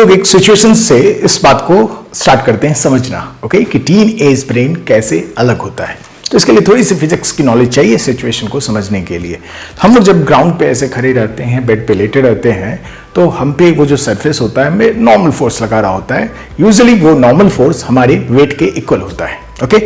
लोग एक सिचुएशन से इस बात को स्टार्ट करते हैं समझना, ओके, कि टीन एज ब्रेन कैसे अलग होता है। तो इसके लिए थोड़ी सी फिजिक्स की नॉलेज चाहिए सिचुएशन को समझने के लिए। हम लोग जब ग्राउंड पे ऐसे खड़े रहते हैं, बेड पे लेटे रहते हैं, तो हम पे वो जो सरफेस होता है हमें नॉर्मल फोर्स लगा रहा होता है। यूजुअली वो नॉर्मल फोर्स हमारे वेट के इक्वल होता है, ओके।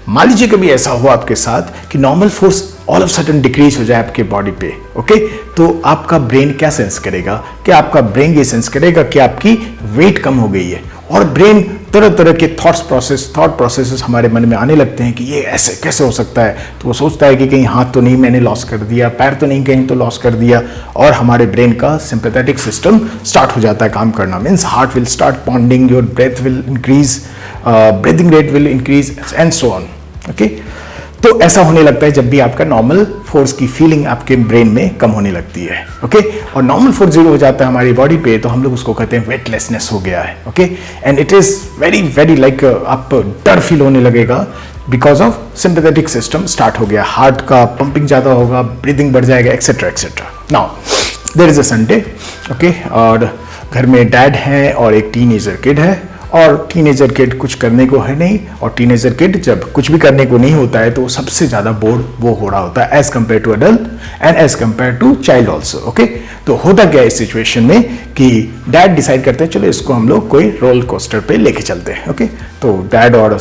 मान लीजिए कभी ऐसा हो आपके साथ कि normal force all of sudden decrease हो जाए आपके बॉडी पे, ओके, तो आपका ब्रेन क्या सेंस करेगा? कि आपका ब्रेन ये सेंस करेगा कि आपकी वेट कम हो गई है, और ब्रेन तरह तरह के थॉट प्रोसेसेस हमारे मन में आने लगते हैं कि ये ऐसे कैसे हो सकता है। तो वो सोचता है कि कहीं हाथ तो नहीं मैंने लॉस कर दिया, पैर तो नहीं कहीं तो लॉस कर दिया, और हमारे ब्रेन का सिंपैथेटिक सिस्टम स्टार्ट हो जाता है काम करना। Means heart will start pounding, your breath will increase, breathing rate will increase and so on, okay. तो ऐसा होने लगता है जब भी आपका नॉर्मल फोर्स की फीलिंग आपके ब्रेन में कम होने लगती है, ओके। और नॉर्मल फोर्स जीरो हो जाता है हमारी बॉडी पे, तो हम लोग उसको कहते हैं वेटलेसनेस हो गया है, okay. And it is very very like आप डर फील होने लगेगा because of sympathetic system start हो गया, हार्ट का पंपिंग ज्यादा होगा, ब्रीदिंग बढ़ जाएगा, etcetera etcetera. Now there is a Sunday, okay, और घर में डैड है और एक टीनेजर किड है, और टीनेजर किड कुछ करने को है नहीं, और टीनेजर किड जब कुछ भी करने को नहीं होता है तो सबसे ज्यादा बोर्ड वो हो रहा होता है as compare to adult and as compare to child also, okay. तो होता क्या है इस सिचुएशन में कि डैड डिसाइड करते हैं चलो इसको हम लोग कोई रोलर कोस्टर पे लेके चलते हैं, ओके। तो डैड और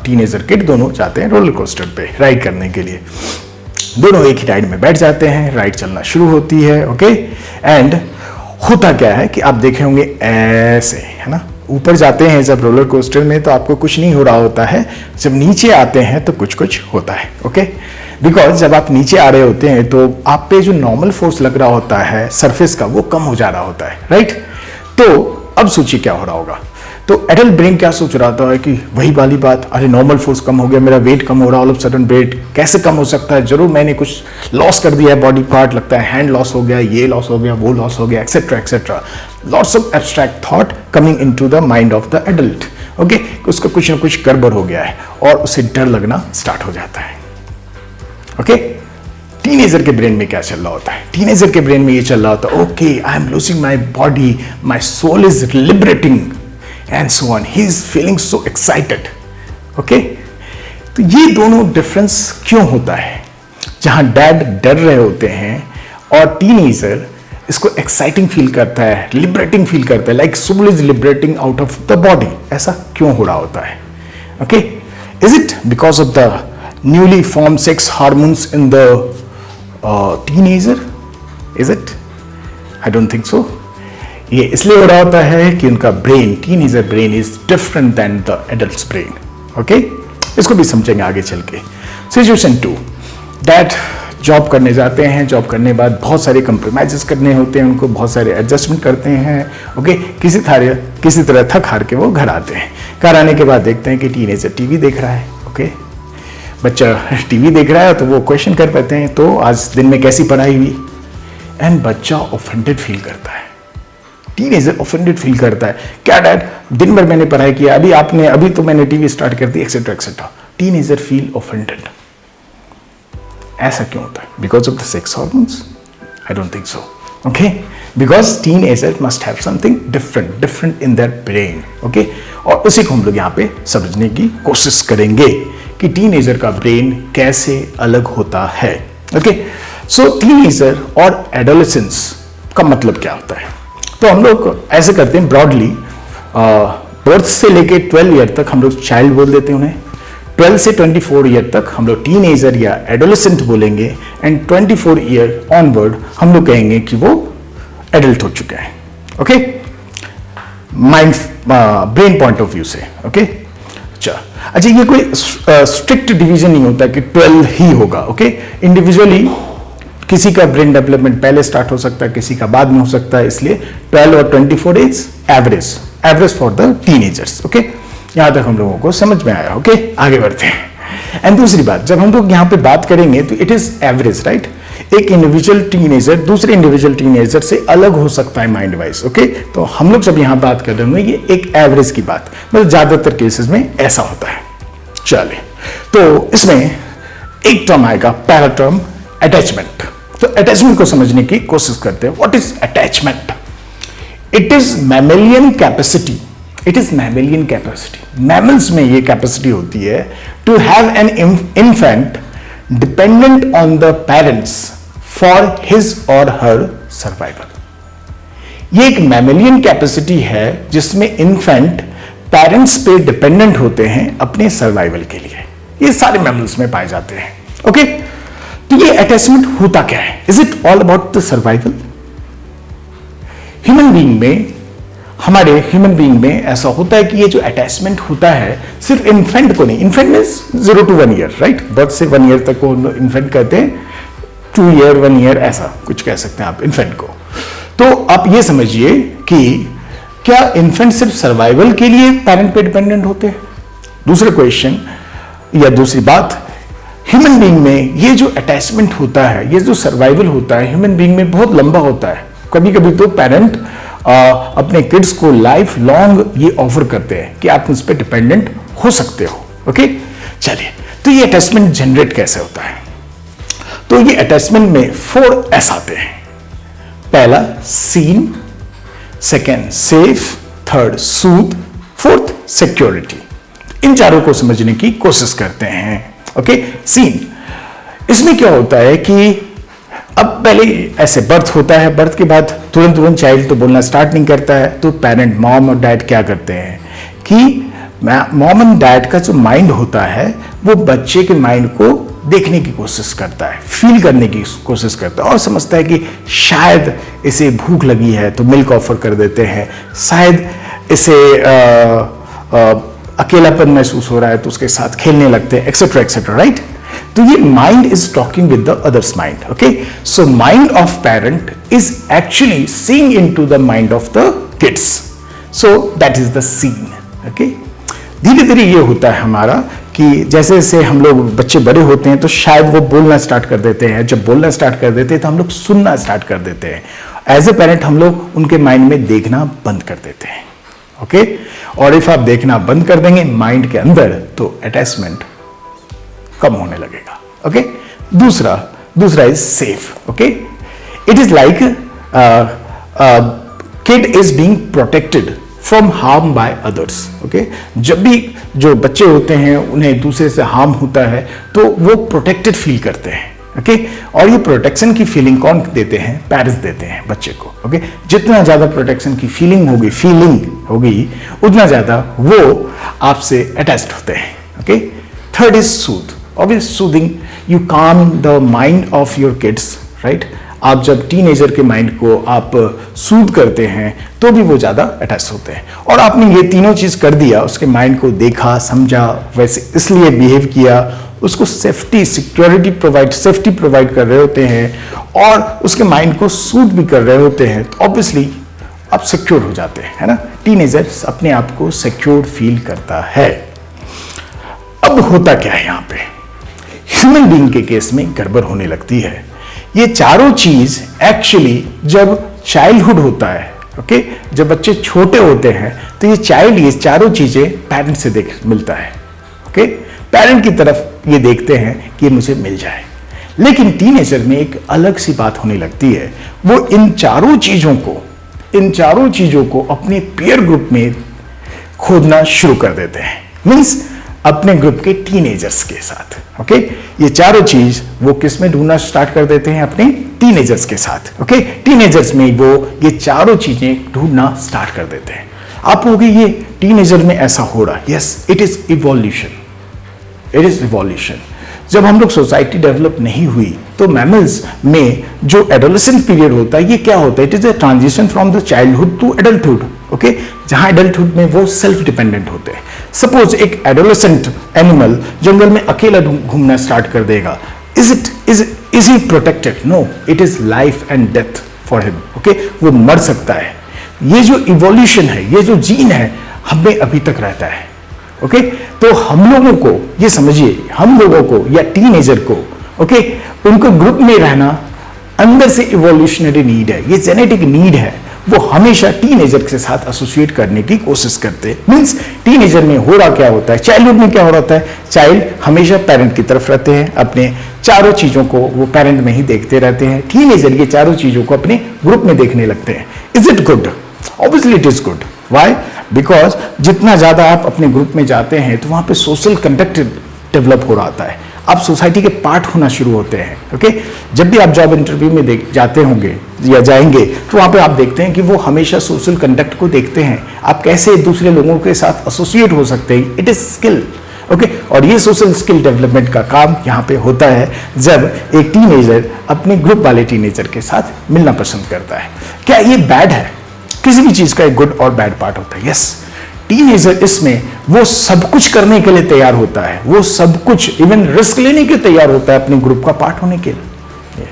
टीनेजर किड दोनों जाते हैं रोलर कोस्टर पे राइड करने के लिए। दोनों एक ही राइड में बैठ जाते हैं, राइड चलना शुरू होती है, ओके। एंड होता क्या है कि आप देखे होंगे ऐसे, है ना, ऊपर जाते हैं जब रोलर कोस्टर में तो आपको कुछ नहीं हो रहा होता है, जब नीचे आते हैं तो कुछ कुछ होता है, ओके। बिकॉज जब आप नीचे आ रहे होते हैं तो आप पे जो नॉर्मल फोर्स लग रहा होता है सरफेस का वो कम हो जा रहा होता है, राइट। तो अब सोचिए क्या हो रहा होगा। तो एडल्ट ब्रेन क्या सोच रहा था कि वही वाली बात, अरे नॉर्मल फोर्स कम हो गया, मेरा वेट कम हो रहा, ऑल ऑफ सडन वेट कैसे कम हो सकता है, जरूर मैंने कुछ लॉस कर दिया है बॉडी पार्ट, लगता है हैंड लॉस हो गया, ये लॉस हो गया, वो लॉस हो गया, etcetera etcetera. Lots of abstract thought coming into the mind of the adult, okay. उसका कुछ ना कुछ गड़बड़ हो गया है और उसे डर लगना स्टार्ट हो जाता है, ओके। टीनेजर के ब्रेन में क्या चल रहा होता है? टीनेजर के ब्रेन में ये चल रहा होता है, okay, I am losing my body, my soul is liberating and so on. He is feeling so excited, okay? तो ये दोनों डिफरेंस क्यों होता है? जहां डैड डर रहे होते हैं और टीनेजर इसको एक्साइटिंग फील करता है, लिबरेटिंग फील करता है, like soul is liberating out of the body. ऐसा क्यों हो रहा होता है? Okay, is it because of the newly form sex hormones in the teenager? Is it? I don't think so. ये इसलिए हो रहा होता है कि उनका brain, teenager brain is different than the adults brain, okay. इसको भी समझेंगे आगे चल के। सिचुएशन 2, डैड जॉब करने जाते हैं, जॉब करने के बाद बहुत सारे कंप्रोमाइजेस करने होते हैं उनको, बहुत सारे एडजस्टमेंट करते हैं, ओके। किसी तरह थक हार के वो घर आते हैं। घर आने के बाद देखते हैं कि टीनेजर टीवी देख रहा है, ओके। बच्चा टीवी देख रहा है तो वो क्वेश्चन कर पाते हैं, तो आज दिन में कैसी पढ़ाई हुई? एंड बच्चा ऑफेंडेड फील करता है, टीनेजर ऑफेंडेड फील करता है, क्या डैड दिन भर मैंने पढ़ाई किया, अभी तो मैंने टीवी स्टार्ट कर दी, etcetera etcetera. Teenager feel offended. ऐसा क्यों होता है? Because of the sex hormones? I don't think so, okay. Because teenager must have something different in their brain, okay. और उसी को हम लोग यहाँ पे समझने की कोशिश करेंगे कि टीनेजर का ब्रेन कैसे अलग होता है, ओके। सो टीनेजर और एडोलेसेंस का मतलब क्या होता है? तो हम लोग ऐसे करते हैं ब्रॉडली, बर्थ से लेके 12 ईयर तक हम लोग चाइल्ड बोल देते हैं उन्हें, 12 से 24 ईयर तक हम लोग टीनेजर या एडोलेसेंट बोलेंगे, एंड 24 ईयर ऑनवर्ड हम लोग कहेंगे कि वो एडल्ट हो चुके हैं, okay. Mind brain point of view से, ओके। अच्छा, ये कोई स्ट्रिक्ट डिवीजन नहीं होता कि 12 ही होगा, ओके। इंडिविजुअली किसी का ब्रेन डेवलपमेंट पहले स्टार्ट हो सकता है, किसी का बाद में हो सकता है, इसलिए 12 और 24 is average for the teenagers, okay. यहां तक हम लोगों को समझ में आया, ओके। आगे बढ़ते हैं। एंड दूसरी बात, जब हम लोग यहां पे बात करेंगे तो इट इज एवरेज, राइट। एक इंडिविजुअल टीनेजर दूसरे इंडिविजुअल टीनेजर से अलग हो सकता है माइंड वाइज, ओके। तो हम लोग जब यहां बात कर रहे होंगे ये एक एवरेज की बात, मतलब ज्यादातर केसेस में ऐसा होता है। चलिए, तो इसमें एक टर्म आएगा, पहला टर्म अटैचमेंट। तो अटैचमेंट को समझने की कोशिश करते हैं। What is attachment? It is mammalian capacity, it is mammalian capacity, mammals में ये कैपेसिटी होती है to have an infant dependent on the parents for his और हर सर्वाइवल। ये एक मैमेलियन कैपेसिटी है जिसमें इन्फेंट पेरेंट्स पे डिपेंडेंट होते हैं अपने सर्वाइवल के लिए। ये सारे मैमल्स में पाए जाते हैं। ओके, तो ये अटैचमेंट होता क्या है? Is it all about the survival? Human being में, हमारे ह्यूमन बीइंग में ऐसा होता है कि ये जो अटैचमेंट होता है सिर्फ इन्फेंट को नहीं, infant means 0 to 1 year, right? Birth से 1 ईयर तक को इन्फेंट कहते हैं, 2 ईयर 1 ईयर ऐसा कुछ कह सकते हैं आप इन्फेंट को। तो आप ये समझिए कि क्या इन्फेंट सिर्फ सर्वाइवल के लिए पेरेंट पे डिपेंडेंट होते हैं? दूसरा क्वेश्चन या दूसरी बात, ह्यूमन बीइंग में ये जो अटैचमेंट होता है, ये जो सर्वाइवल होता है ह्यूमन बीइंग में बहुत लंबा होता है। कभी कभी तो पेरेंट अपने किड्स को लाइफ लॉन्ग ये ऑफर करते हैं कि आप उस पर डिपेंडेंट हो सकते हो। ओके, चलिए, तो ये अटैचमेंट जनरेट कैसे होता है? तो ये अटैचमेंट में 4 S आते हैं। पहला सीन, सेकेंड सेफ, थर्ड सूद, फोर्थ सिक्योरिटी। इन चारों को समझने की कोशिश करते हैं। ओके, सीन, इसमें क्या होता है कि अब पहले ऐसे बर्थ होता है, बर्थ के बाद तुरंत चाइल्ड तो बोलना स्टार्ट नहीं करता है, तो पेरेंट मॉम और डैड क्या करते हैं कि मॉम एंड डैड का जो माइंड होता है वो बच्चे के माइंड को देखने की कोशिश करता है, फील करने की कोशिश करता है और समझता है कि शायद इसे भूख लगी है तो मिल्क ऑफर कर देते हैं, शायद इसे अकेलापन महसूस हो रहा है तो उसके साथ खेलने लगते हैं, एक्सेट्रा एक्सेट्रा, राइट? तो ये mind is talking with the others mind. Okay, so mind of parent is actually seeing into the mind of the kids, so that is the scene. Okay, धीरे धीरे ये होता है हमारा कि जैसे जैसे हम लोग बच्चे बड़े होते हैं तो शायद वो बोलना स्टार्ट कर देते हैं, जब बोलना स्टार्ट कर देते हैं तो हम लोग सुनना स्टार्ट कर देते हैं। एज ए पेरेंट हम लोग उनके माइंड में देखना बंद कर देते हैं। ओके, और इफ आप देखना बंद कर देंगे माइंड के अंदर तो अटैचमेंट कम होने लगेगा। ओके, दूसरा is safe. Okay, it is like kid is being protected from harm by others. Okay, जब भी जो बच्चे होते हैं उन्हें दूसरे से हार्म होता है तो वो प्रोटेक्टेड फील करते हैं। ओके, और ये प्रोटेक्शन की फीलिंग कौन देते हैं? पेरेंट्स देते हैं बच्चे को। ओके, जितना ज्यादा प्रोटेक्शन की फीलिंग होगी उतना ज्यादा वो आपसे अटैच्ड होते हैं। Okay, third is soothe. Obvious soothing, you calm the mind of your kids, right? आप जब टीनेजर के माइंड को आप सूद करते हैं तो भी वो ज्यादा अटैच होते हैं। और आपने ये तीनों चीज कर दिया, उसके माइंड को देखा, समझा, वैसे इसलिए बिहेव किया, उसको सेफ्टी प्रोवाइड कर रहे होते हैं और उसके माइंड को सूद भी कर रहे होते हैं, तो ऑब्वियसली आप सिक्योर हो जाते हैं, है ना? टीनेजर्स अपने आप को सिक्योर फील करता है। अब होता क्या है यहाँ पे? ह्यूमन बीइंग के केस में गड़बड़ होने लगती है। ये चारों चीज एक्चुअली जब चाइल्डहुड होता है, ओके, जब बच्चे छोटे होते हैं तो ये चारों चीजें पेरेंट से मिलता है। ओके, पेरेंट की तरफ ये देखते हैं कि मुझे मिल जाए। लेकिन टीनेजर में एक अलग सी बात होने लगती है, वो इन चारों चीजों को अपने पीयर ग्रुप में खोजना शुरू कर देते हैं, मींस अपने ग्रुप के टीनेजर्स के साथ। ओके, ये चारों चीज वो किस में ढूंढना स्टार्ट कर देते हैं? अपने टीनेजर्स के साथ। ओके, टीनेजर्स में वो ये चारों चीजें ढूंढना स्टार्ट कर देते हैं। आप कहोगे ये टीनेजर में ऐसा हो रहा है। Yes, it is evolution. जब हम लोग सोसाइटी डेवलप नहीं हुई तो मैमल्स में जो एडोलेसेंट पीरियड होता है, ये क्या होता है? It is a transition from the childhood to adulthood. Okay, जहां एडल्टहुड में वो सेल्फ डिपेंडेंट होते हैं। सपोज एक एडोलेसेंट एनिमल जंगल में अकेला घूमना स्टार्ट कर देगा, is he protected? No, it is life and death for him. Okay, वो मर सकता है। ये जो इवोल्यूशन है, ये जो जीन है, हमें अभी तक रहता है। ओके, तो हम लोगों को ये समझिए, हम लोगों को या टीनेजर को, ओके, उनको ग्रुप में रहना अंदर से इवोल्यूशनरी नीड है, ये जेनेटिक नीड है। वो हमेशा टीनेजर के साथ एसोसिएट करने की कोशिश करते हैं। मींस टीनेजर में हो रहा क्या होता है, चाइल्डहुड में क्या हो रहा है? चाइल्ड हमेशा पेरेंट की तरफ रहते हैं, अपने चारों चीजों को वो पेरेंट में ही देखते रहते हैं। टीनेजर ये चारों चीजों को अपने ग्रुप में देखने लगते हैं। Is it good? Obviously it is good. Why? Because जितना ज्यादा आप अपने ग्रुप में जाते हैं तो वहां पे सोशल कंडक्ट डेवलप हो रहा है, आप सोसाइटी के पार्ट होना शुरू होते हैं। ओके, जब भी आप जॉब इंटरव्यू में जाते होंगे या जाएंगे तो वहां पे आप देखते हैं कि वो हमेशा सोशल कंडक्ट को देखते हैं, आप कैसे दूसरे लोगों के साथ एसोसिएट हो सकते हैं। It is skill. ओके, और ये सोशल स्किल डेवलपमेंट का काम यहाँ पे होता है जब एक टीनेजर अपने ग्रुप वाले टीनेजर के साथ मिलना पसंद करता है। क्या ये बैड है? किसी भी चीज का एक गुड और बैड पार्ट होता है। यस, टीनेजर इसमें वो सब कुछ करने के लिए तैयार होता है, वो सब कुछ इवन रिस्क लेने के तैयार होता है अपने ग्रुप का पार्ट होने के लिए।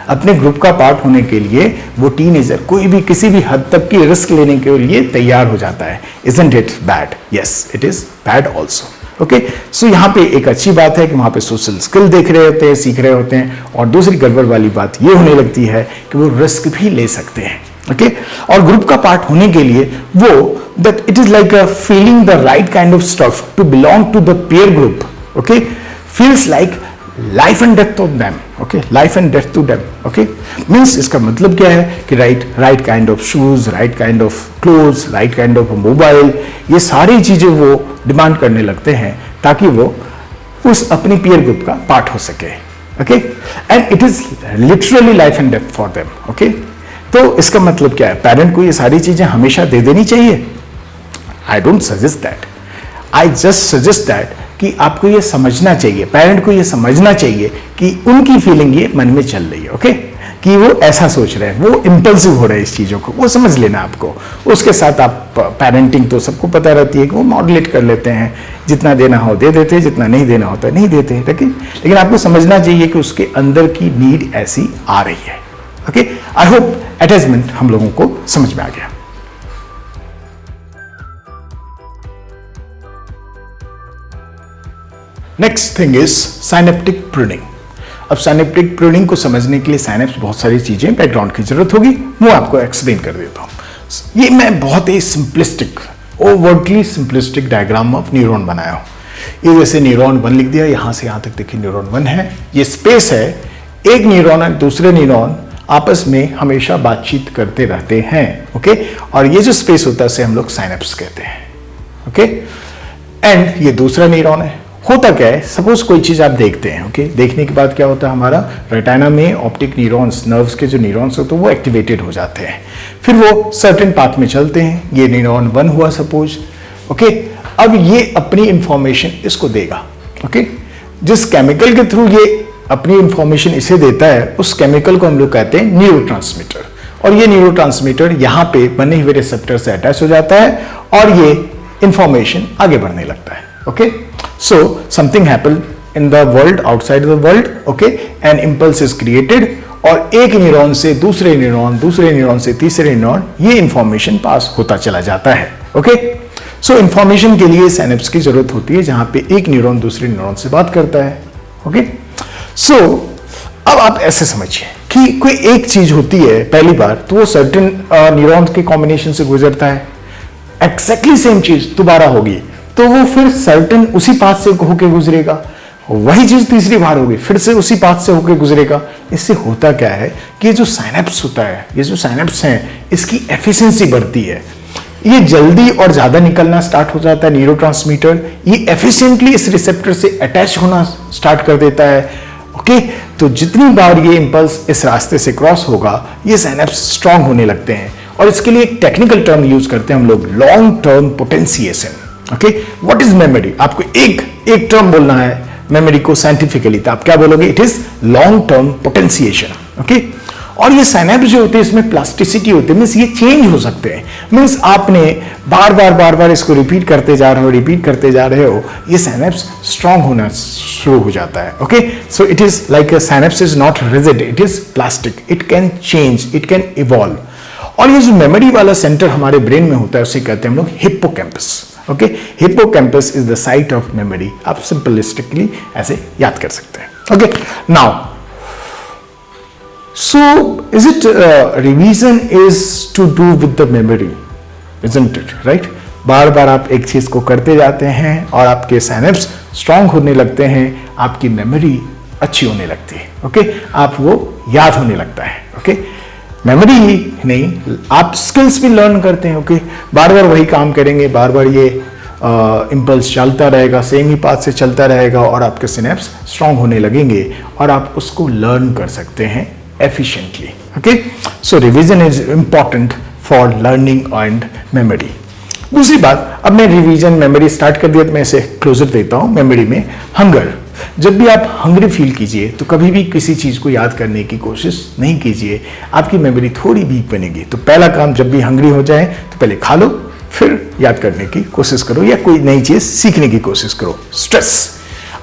अपने ग्रुप का पार्ट होने के लिए वो टीनेजर कोई भी किसी भी हद तक की रिस्क लेने के लिए तैयार हो जाता है। Isn't it bad? Yes, it is bad also. Okay, so यहाँ पे एक अच्छी बात है कि वहां पे सोशल स्किल देख रहे होते हैं, सीख रहे होते हैं, और दूसरी गड़बड़ वाली बात ये होने लगती है कि वो रिस्क भी ले सकते हैं। ओके, और ग्रुप का पार्ट होने के लिए वो that it is like a feeling the right kind of stuff to belong to the peer group. Okay, feels like life and death of them. Okay, life and death to them. Okay, means इसका मतलब क्या है कि right kind of shoes, right kind of clothes, right kind of mobile, ये सारी चीजें वो demand करने लगते हैं ताकि वो उस अपनी पीयर ग्रुप का पार्ट हो सके। Okay, and it is literally life and death for them. Okay, तो इसका मतलब क्या है? पेरेंट को ये सारी चीजें हमेशा दे देनी चाहिए? I don't suggest that. I just suggest that कि आपको ये समझना चाहिए, पेरेंट को ये समझना चाहिए कि उनकी फीलिंग ये मन में चल रही है। ओके, कि वो ऐसा सोच रहे हैं, वो इंपल्सिव हो रहे हैं इस चीजों को, वो समझ लेना आपको। उसके साथ आप पेरेंटिंग तो सबको पता रहती है कि वो मॉडुलेट कर लेते हैं, जितना देना हो दे देते हैं, जितना नहीं देना होता नहीं देते। लेकिन आपको समझना चाहिए कि उसके अंदर की नीड ऐसी आ रही है। ओके, आई होप अटैचमेंट हम लोगों को समझ में आ गया। Next thing is synaptic pruning. अब साइनेप्टिक प्रूनिंग को समझने के लिए साइनेप्स बहुत सारी चीजें बैकग्राउंड की जरूरत होगी, वो आपको एक्सप्लेन कर देता हूं। ये मैं बहुत ही simplistic, overly simplistic diagram of neuron बनाया हूं। ये जैसे न्यूरॉन 1 लिख दिया, यहां से यहां तक देखिए न्यूरॉन 1 है, ये स्पेस है। एक न्यूरॉन और दूसरे न्यूरॉन आपस में हमेशा बातचीत करते रहते हैं। ओके, और ये जो स्पेस होता है उसे हम लोग साइनेप्स कहते हैं। ओके, एंड ये दूसरा न्यूरॉन है। होता क्या है, सपोज कोई चीज आप देखते हैं। ओके, देखने के बाद क्या होता है, हमारा रेटिना में ऑप्टिक न्यूरॉन्स, नर्व्स के जो न्यूरॉन्स होते हैं वो एक्टिवेटेड हो जाते हैं, फिर वो सर्टेन पाथ में चलते हैं। ये न्यूरॉन 1 हुआ सपोज। ओके, अब ये अपनी इंफॉर्मेशन इसको देगा। ओके, जिस केमिकल के थ्रू ये अपनी इंफॉर्मेशन इसे देता है उस केमिकल को हम लोग कहते हैं न्यूरोट्रांसमीटर, और ये न्यूरोट्रांसमीटर यहाँ पे बने हुए रिसेप्टर से अटैच हो जाता है और ये इंफॉर्मेशन आगे बढ़ने लगता है। Okay, so something happened in the world, outside the world, okay, an impulse is created, और एक न्यूरॉन से दूसरे न्यूरॉन, दूसरे न्यूरॉन से तीसरे न्यूरॉन, ये इंफॉर्मेशन पास होता चला जाता है। ओके, सो इंफॉर्मेशन के लिए साइनेप्स की जरूरत होती है जहां पे एक न्यूरॉन दूसरे न्यूरॉन से बात करता है। ओके, सो अब आप ऐसे समझिए कि कोई एक चीज होती है पहली बार तो वो सर्टेन न्यूरॉन्स के कॉम्बिनेशन से गुजरता है, एक्जैक्टली सेम चीज दोबारा होगी तो वो फिर सर्टेन उसी पाथ से होके गुजरेगा, वही चीज तीसरी बार होगी फिर से उसी पाथ से होके गुजरेगा। इससे होता क्या है कि ये जो साइनेप्स होता है, ये जो साइनेप्स हैं, इसकी एफिशिएंसी बढ़ती है, ये जल्दी और ज्यादा निकलना स्टार्ट हो जाता है। न्यूरोट्रांसमीटर ये एफिशिएंटली इस रिसेप्टर से अटैच होना स्टार्ट कर देता है। ओके, तो जितनी बार ये इंपल्स इस रास्ते से क्रॉस होगा ये साइनेप्स स्ट्रांग होने लगते हैं, और इसके लिए एक टेक्निकल टर्म यूज करते हैं हम लोग, long term potentiation. Okay, what is memory? आपको एक टर्म बोलना है मेमोरी को साइंटिफिकली, तो आप क्या बोलोगे? It is long term potentiation. Okay, और ये साइनेप्स जो होते हैं इसमें प्लास्टिसिटी होती है, मीन्स ये चेंज हो सकते हैं। मीन्स आपने बार बार इसको रिपीट करते जा रहे हो, ये साइनेप्स स्ट्रांग होना शुरू हो जाता है। Okay, so it is like synapse is not rigid, it is plastic, it can change, it can evolve. और ये जो मेमोरी वाला सेंटर हमारे ब्रेन में होता है उसे कहते हैं हम लोग hippocampus. Okay, hippocampus is the site of memory, आप सिंपलिस्टिकली ऐसे याद कर सकते हैं। Okay, now so is it revision is to do with the memory, isn't it, right? बार बार आप एक चीज को करते जाते हैं और आपके साइनेप्स स्ट्रांग होने लगते हैं, आपकी मेमोरी अच्छी होने लगती है। ओके, आप वो याद होने लगता है। ओके, मेमोरी ही नहीं, आप स्किल्स भी लर्न करते हैं। ओके, बार बार वही काम करेंगे, बार बार ये इम्पल्स चलता रहेगा, सेम ही पाथ से चलता रहेगा और आपके सिनेप्स स्ट्रांग होने लगेंगे और आप उसको लर्न कर सकते हैं efficiently. Okay, so revision is important for learning and memory. दूसरी बात, अब मैं रिवीजन मेमोरी स्टार्ट कर दिया तो मैं इसे क्लोजर देता हूं। मेमोरी में हंगर, जब भी आप हंग्री फील कीजिए तो कभी भी किसी चीज को याद करने की कोशिश नहीं कीजिए, आपकी मेमोरी थोड़ी वीक बनेगी। तो पहला काम, जब भी हंग्री हो जाए तो पहले खा लो, फिर याद करने की कोशिश करो या कोई नई चीज सीखने की कोशिश करो। स्ट्रेस,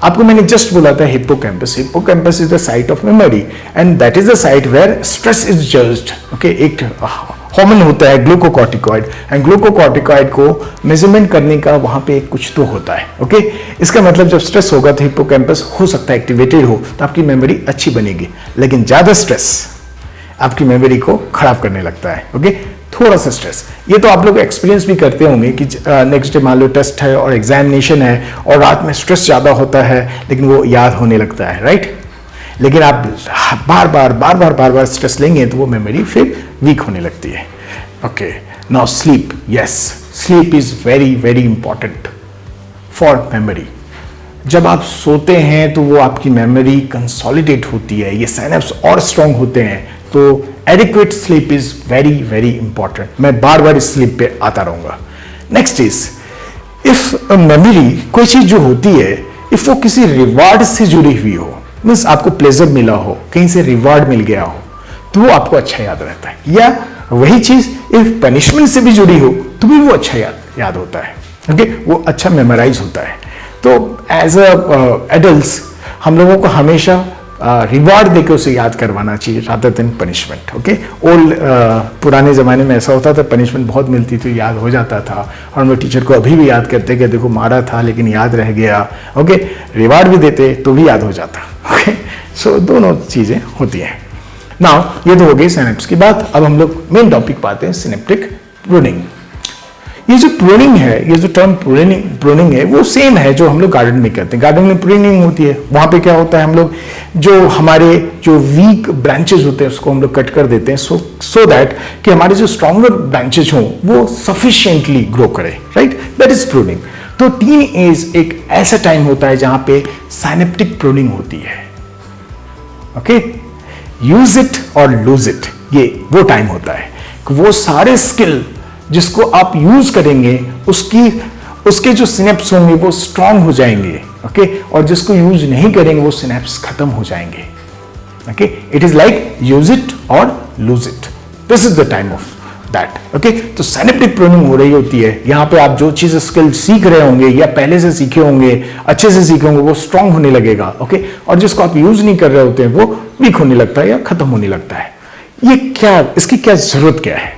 आपको मैंने जस्ट बोला था hippocampus. Hippocampus is the site of memory and that is the site where stress is judged. Okay, एक हार्मोन होता है ग्लूकोकॉर्टिकॉइड एंड ग्लूकोकॉर्टिकॉइड को मेजरमेंट करने का वहां पे कुछ तो होता है। ओके, इसका मतलब जब स्ट्रेस होगा तो हिप्पोकैम्पस हो सकता है एक्टिवेटेड हो तो आपकी मेमोरी अच्छी बनेगी, लेकिन ज्यादा स्ट्रेस आपकी मेमोरी को खराब करने लगता है। ओके, थोड़ा सा स्ट्रेस, ये तो आप लोग एक्सपीरियंस भी करते होंगे कि नेक्स्ट डे मान लो टेस्ट है और एग्जामिनेशन है और रात में स्ट्रेस ज्यादा होता है लेकिन वो याद होने लगता है, राइट। लेकिन आप बार बार स्ट्रेस लेंगे तो वो मेमोरी फिर वीक होने लगती है। Okay, now sleep, yes, sleep is very very important for memory. जब आप सोते हैं तो वो आपकी मेमोरी कंसोलिडेट होती है, ये साइनेप्स और स्ट्रांग होते हैं, तो adequate sleep is very very important. मैं बार बार इस स्लीप पे आता रहूंगा। नेक्स्ट इज, इफ मेमोरी, कोई चीज जो होती है इफ वो किसी रिवार्ड से जुड़ी हुई हो, मीन्स आपको प्लेजर मिला हो, कहीं से रिवार्ड मिल गया हो, तो वो आपको अच्छा याद रहता है। या वही चीज इफ पनिशमेंट से भी जुड़ी हो तो भी वो अच्छा याद होता है। ओके, वो अच्छा मेमोराइज होता है। तो एज एडल्ट्स हम लोगों को हमेशा रिवार्ड देकर उसे याद करवाना चाहिए rather than punishment. Okay, old पुराने ज़माने में ऐसा होता था, पनिशमेंट बहुत मिलती थी, याद हो जाता था और हम लोग टीचर को अभी भी याद करते कि देखो मारा था लेकिन याद रह गया। ओके, रिवार्ड भी देते तो भी याद हो जाता। ओके, सो दोनों चीज़ें होती हैं। नाउ ये तो हो गई सिनेप्स की बात। अब हम लोग मेन टॉपिक पाते हैं, सिनेप्टिक प्रूनिंग। ये जो प्रूनिंग है, ये जो टर्म प्रूनिंग है वो सेम है जो हम लोग गार्डन में करते हैं। गार्डन में प्रूनिंग होती है, वहां पे क्या होता है, हम लोग जो हमारे जो वीक ब्रांचेस होते हैं उसको हम लोग कट कर देते हैं सो दैट कि हमारे जो स्ट्रॉन्गर ब्रांचेस हों वो सफिशिएंटली ग्रो करे, राइट, दैट इज प्रूनिंग। तो टीन एज एक ऐसा टाइम होता है जहां पे साइनेप्टिक प्रूनिंग होती है। Okay, use it or lose it, ये वो टाइम होता है कि वो सारे स्किल जिसको आप यूज करेंगे उसके जो सिनेप्स होंगे वो स्ट्रांग हो जाएंगे। ओके, और जिसको यूज नहीं करेंगे वो सिनेप्स खत्म हो जाएंगे। Okay, it is like use it or lose it, this is the time of that. Okay, तो सिनेप्टिक प्रूनिंग हो रही होती है। यहां पे आप जो चीज स्किल सीख रहे होंगे या पहले से सीखे होंगे, अच्छे से सीखे होंगे, वो स्ट्रांग होने लगेगा। ओके, और जिसको आप यूज नहीं कर रहे होते हैं वो वीक होने लगता है या खत्म होने लगता है। ये क्या, इसकी क्या जरूरत क्या है?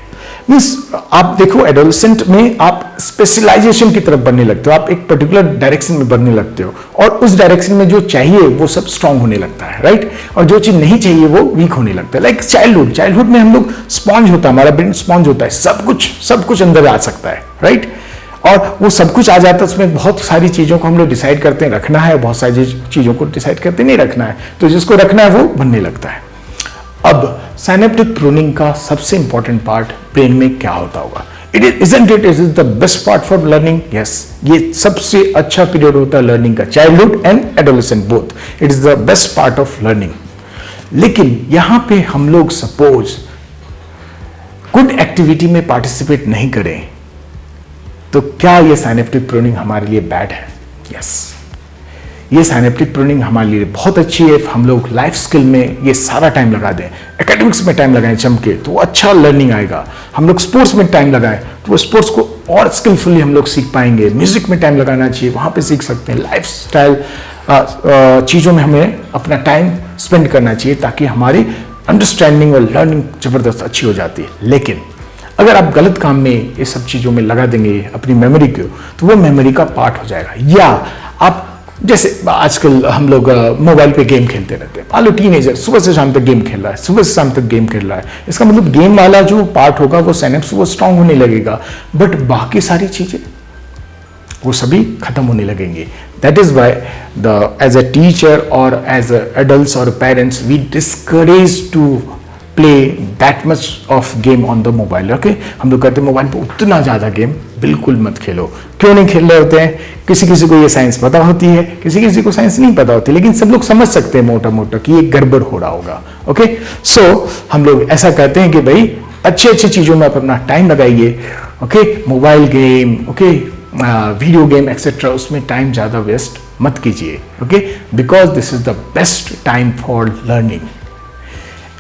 मीन्स आप देखो एडोलेसेंट में आप स्पेशलाइजेशन की तरफ बढ़ने लगते हो, आप एक पर्टिकुलर डायरेक्शन में बढ़ने लगते हो और उस डायरेक्शन में जो चाहिए वो सब स्ट्रांग होने लगता है, राइट, और जो चीज नहीं चाहिए वो वीक होने लगता है। लाइक चाइल्डहुड में हम लोग स्पॉन्ज होता है, हमारा ब्रेन स्पॉन्ज होता है, सब कुछ अंदर आ सकता है, राइट, और वो सब कुछ आ जाता है, उसमें बहुत सारी चीजों को हम लोग डिसाइड करते हैं रखना है, बहुत सारी चीजों को डिसाइड करते नहीं रखना है, तो जिसको रखना है वो बनने लगता है। अब साइनेप्टिक प्रूनिंग का सबसे इंपॉर्टेंट पार्ट ब्रेन में क्या होता होगा? It is the best part for learning. Yes, ये सबसे अच्छा पीरियड होता है लर्निंग का, childhood and adolescent both, it is the best part of learning. लेकिन यहां पे हम लोग सपोज गुड एक्टिविटी में पार्टिसिपेट नहीं करें तो क्या ये साइनेप्टिक प्रूनिंग हमारे लिए बैड है? यस, ये साइनेप्टिक प्रूनिंग हमारे लिए बहुत अच्छी है। हम लोग लाइफ स्किल में ये सारा टाइम लगा दें, एकेडमिक्स में टाइम लगाएं चमके तो अच्छा लर्निंग आएगा। हम लोग स्पोर्ट्स में टाइम लगाएं तो वो स्पोर्ट्स को और स्किलफुली हम लोग सीख पाएंगे। म्यूजिक में टाइम लगाना चाहिए, वहां पे सीख सकते हैं। लाइफ स्टाइल चीज़ों में हमें अपना टाइम स्पेंड करना चाहिए ताकि हमारी अंडरस्टैंडिंग और लर्निंग जबरदस्त अच्छी हो जाती है। लेकिन अगर आप गलत काम में ये सब चीज़ों में लगा देंगे अपनी मेमोरी को तो वो मेमोरी का पार्ट हो जाएगा। या आप जैसे आजकल हम लोग मोबाइल पे गेम खेलते रहते हैं, मान लो टीनेजर सुबह से शाम तक गेम खेल रहा है, सुबह से शाम तक गेम खेल रहा है, इसका मतलब गेम वाला जो पार्ट होगा वो सिनेप्स वो स्ट्रांग होने लगेगा, बट बाकी सारी चीजें वो सभी खत्म होने लगेंगे। That is why as a teacher और एज अ एडल्ट्स और parents we discourage to play that much of game on the mobile. Okay, हम लोग कहते हैं मोबाइल पे उतना ज़्यादा गेम बिल्कुल मत खेलो। क्यों नहीं खेल रहे होते हैं? किसी किसी को ये साइंस पता होती है, किसी किसी को साइंस नहीं पता होती, लेकिन सब लोग समझ सकते हैं मोटा मोटा कि ये गड़बड़ हो रहा होगा। ओके, सो हम लोग ऐसा कहते हैं कि भाई अच्छे अच्छे चीज़ों में आप अपना टाइम लगाइए। Okay, mobile game, okay, video game etcetera, उसमें टाइम ज़्यादा वेस्ट मत कीजिए। Okay, because this is the best time for learning.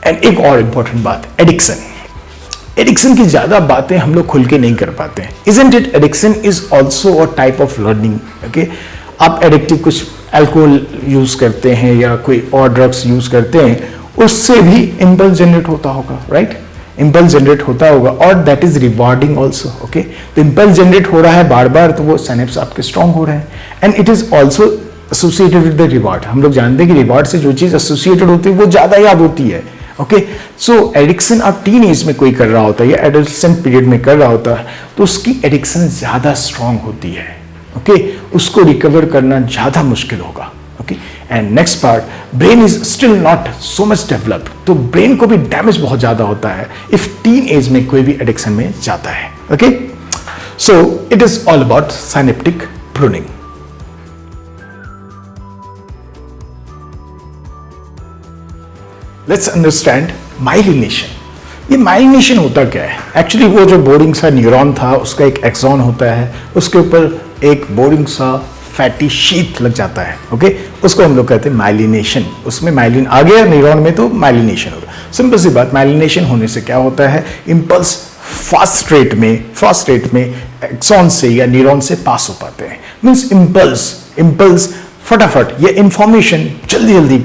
And एक और इंपॉर्टेंट बात, एडिक्शन। एडिक्शन की ज्यादा बातें हम लोग खुल के नहीं कर पाते हैं। Isn't it? Addiction is also a type of learning. Okay, आप एडिक्टिव कुछ अल्कोहल यूज करते हैं या कोई और ड्रग्स यूज करते हैं, उससे भी इंपल्स जनरेट होता होगा, राइट? इंपल्स जनरेट होता होगा और that is rewarding also. Okay, तो इंपल्स जनरेट हो रहा है बार बार, तो वो सिनेप्स आपके स्ट्रांग हो रहे हैं and it is also associated with the reward. हम लोग जानते हैं कि रिवार्ड से जो चीज एसोसिएटेड होती है वो ज्यादा याद होती है। ओके, सो एडिक्शन आप टीन एज में कोई कर रहा होता है या एडोलेसेंट पीरियड में कर रहा होता है, तो उसकी एडिक्शन ज्यादा स्ट्रांग होती है। ओके, उसको रिकवर करना ज्यादा मुश्किल होगा। Okay, and next part, brain is still not so much develop, तो ब्रेन को भी डैमेज बहुत ज्यादा होता है इफ टीन एज में कोई भी एडिक्शन में जाता है। Okay, so it is all about synaptic pruning. Let's understand myelination. ये माइलिनेशन होता क्या है? एक्चुअली वो जो बोरिंग सा न्यूरॉन था, उसका एक एक्सॉन होता है, उसके ऊपर एक बोरिंग सा फैटी शीट लग जाता है। ओके, उसको हम लोग कहते हैं माइलिनेशन। उसमें माइलिन आ गया न्यूरॉन में तो माइलिनेशन होगा। सिंपल सी बात, माइलिनेशन होने से क्या होता है, इंपल्स फास्ट रेट में एक्सॉन से या न्यूरॉन से पास हो पाते हैं। मीन्स इंपल्स फटाफट, ये इंफॉर्मेशन जल्दी जल्दी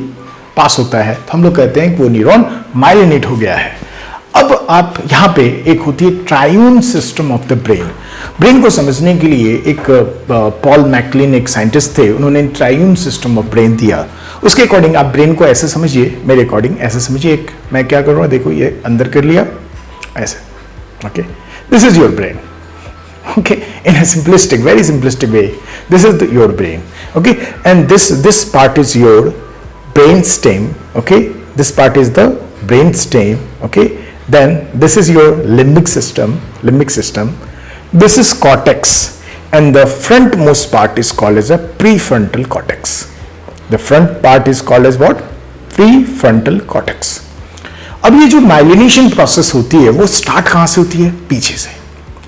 पास होता है, तो हम लोग कहते हैं कि वो न्यूरॉन माइलिनेट हो गया है। अब आप यहाँ पे एक होती है triune system of the brain. Brain को समझने के लिए एक पॉल मैकलिन एक साइंटिस्ट थे, उन्होंने ट्रायून सिस्टम ऑफ ब्रेन दिया। उसके अकॉर्डिंग आप ब्रेन को ऐसे समझिए, मेरे अकॉर्डिंग ऐसे समझिए, एक मैं क्या कर रहा हूँ, देखो ये अंदर कर लिया ऐसे। Okay, this is your brain. Okay, in a simplistic, very simplistic way, this is your brain. Okay, and this part is your brain stem. Okay, this part is the brain stem. Okay, then this is your limbic system. This is cortex, and the frontmost part is called as a prefrontal cortex. The front part is called as what? Prefrontal cortex. अब ये जो myelination process होती है वो start कहां से होती है? पीछे से।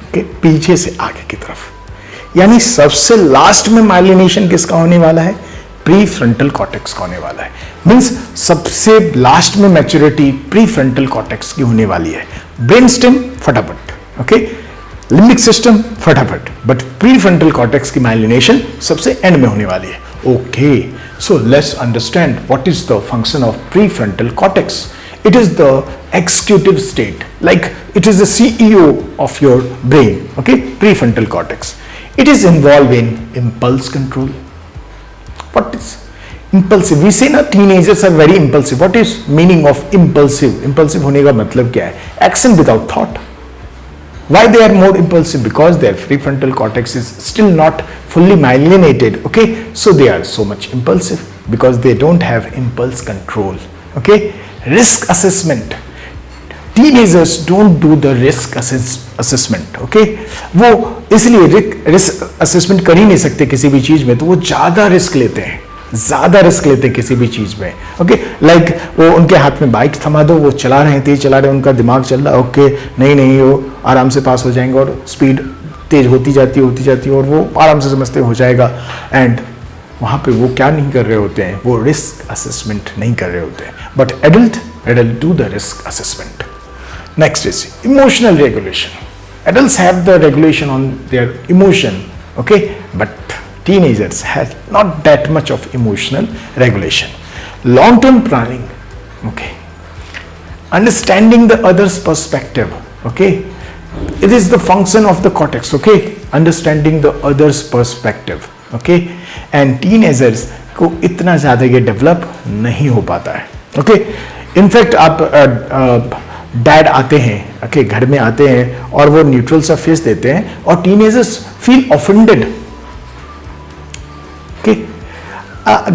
okay? पीछे से आगे की तरफ, यानी सबसे लास्ट में माइलिनेशन किसका होने वाला है? प्रीफ्रंटल कॉर्टेक्स का होने वाला है। मींस सबसे लास्ट में मैच्योरिटी प्रीफ्रंटल कॉर्टेक्स की होने वाली है। ब्रेन स्टेम फटाफट, ओके, लिम्बिक सिस्टम फटाफट, बट प्रीफ्रंटल कॉर्टेक्स की माइलिनेशन सबसे एंड में होने वाली है। Okay, so let's understand what is the function of prefrontal cortex. It is the executive state, like it is the CEO of your brain, okay, prefrontal cortex. It is involved in impulse control. What is impulsive? We say na teenagers are very impulsive. What is meaning of impulsive? Impulsive होने का मतलब क्या है? Action without thought. Why they are more impulsive? Because their prefrontal cortex is still not fully myelinated, okay, so they are so much impulsive because they don't have impulse control. Okay, risk assessment, teenagers don't do the risk assessment. Okay, वो इसलिए risk assessment कर ही नहीं सकते किसी भी चीज में, तो वो ज्यादा रिस्क लेते हैं किसी भी चीज में। ओके, लाइक वो उनके हाथ में बाइक थमा दो, वो चला रहे हैं, तेज चला रहे हैं, उनका दिमाग चल रहा है, ओके नहीं वो आराम से पास हो जाएंगे, और स्पीड तेज होती जाती है और वो आराम से समझते हो जाएगा। एंड वहाँ पे वो क्या नहीं कर रहे होते हैं, वो रिस्क असेसमेंट नहीं कर रहे होते हैं। But adult do the risk assessment. Next is emotional regulation. Adults have the regulation on their emotion, okay, but teenagers have not that much of emotional regulation. Long-term planning, okay, understanding the other's perspective, okay, it is the function of the cortex, okay, understanding the other's perspective, okay, and teenagers को इतना ज़्यादा ये develop नहीं हो पाता है, okay. In fact आप dad आते हैं, ओके, घर में आते हैं और वो न्यूट्रल सा फेस देते हैं और teenagers feel offended. Okay,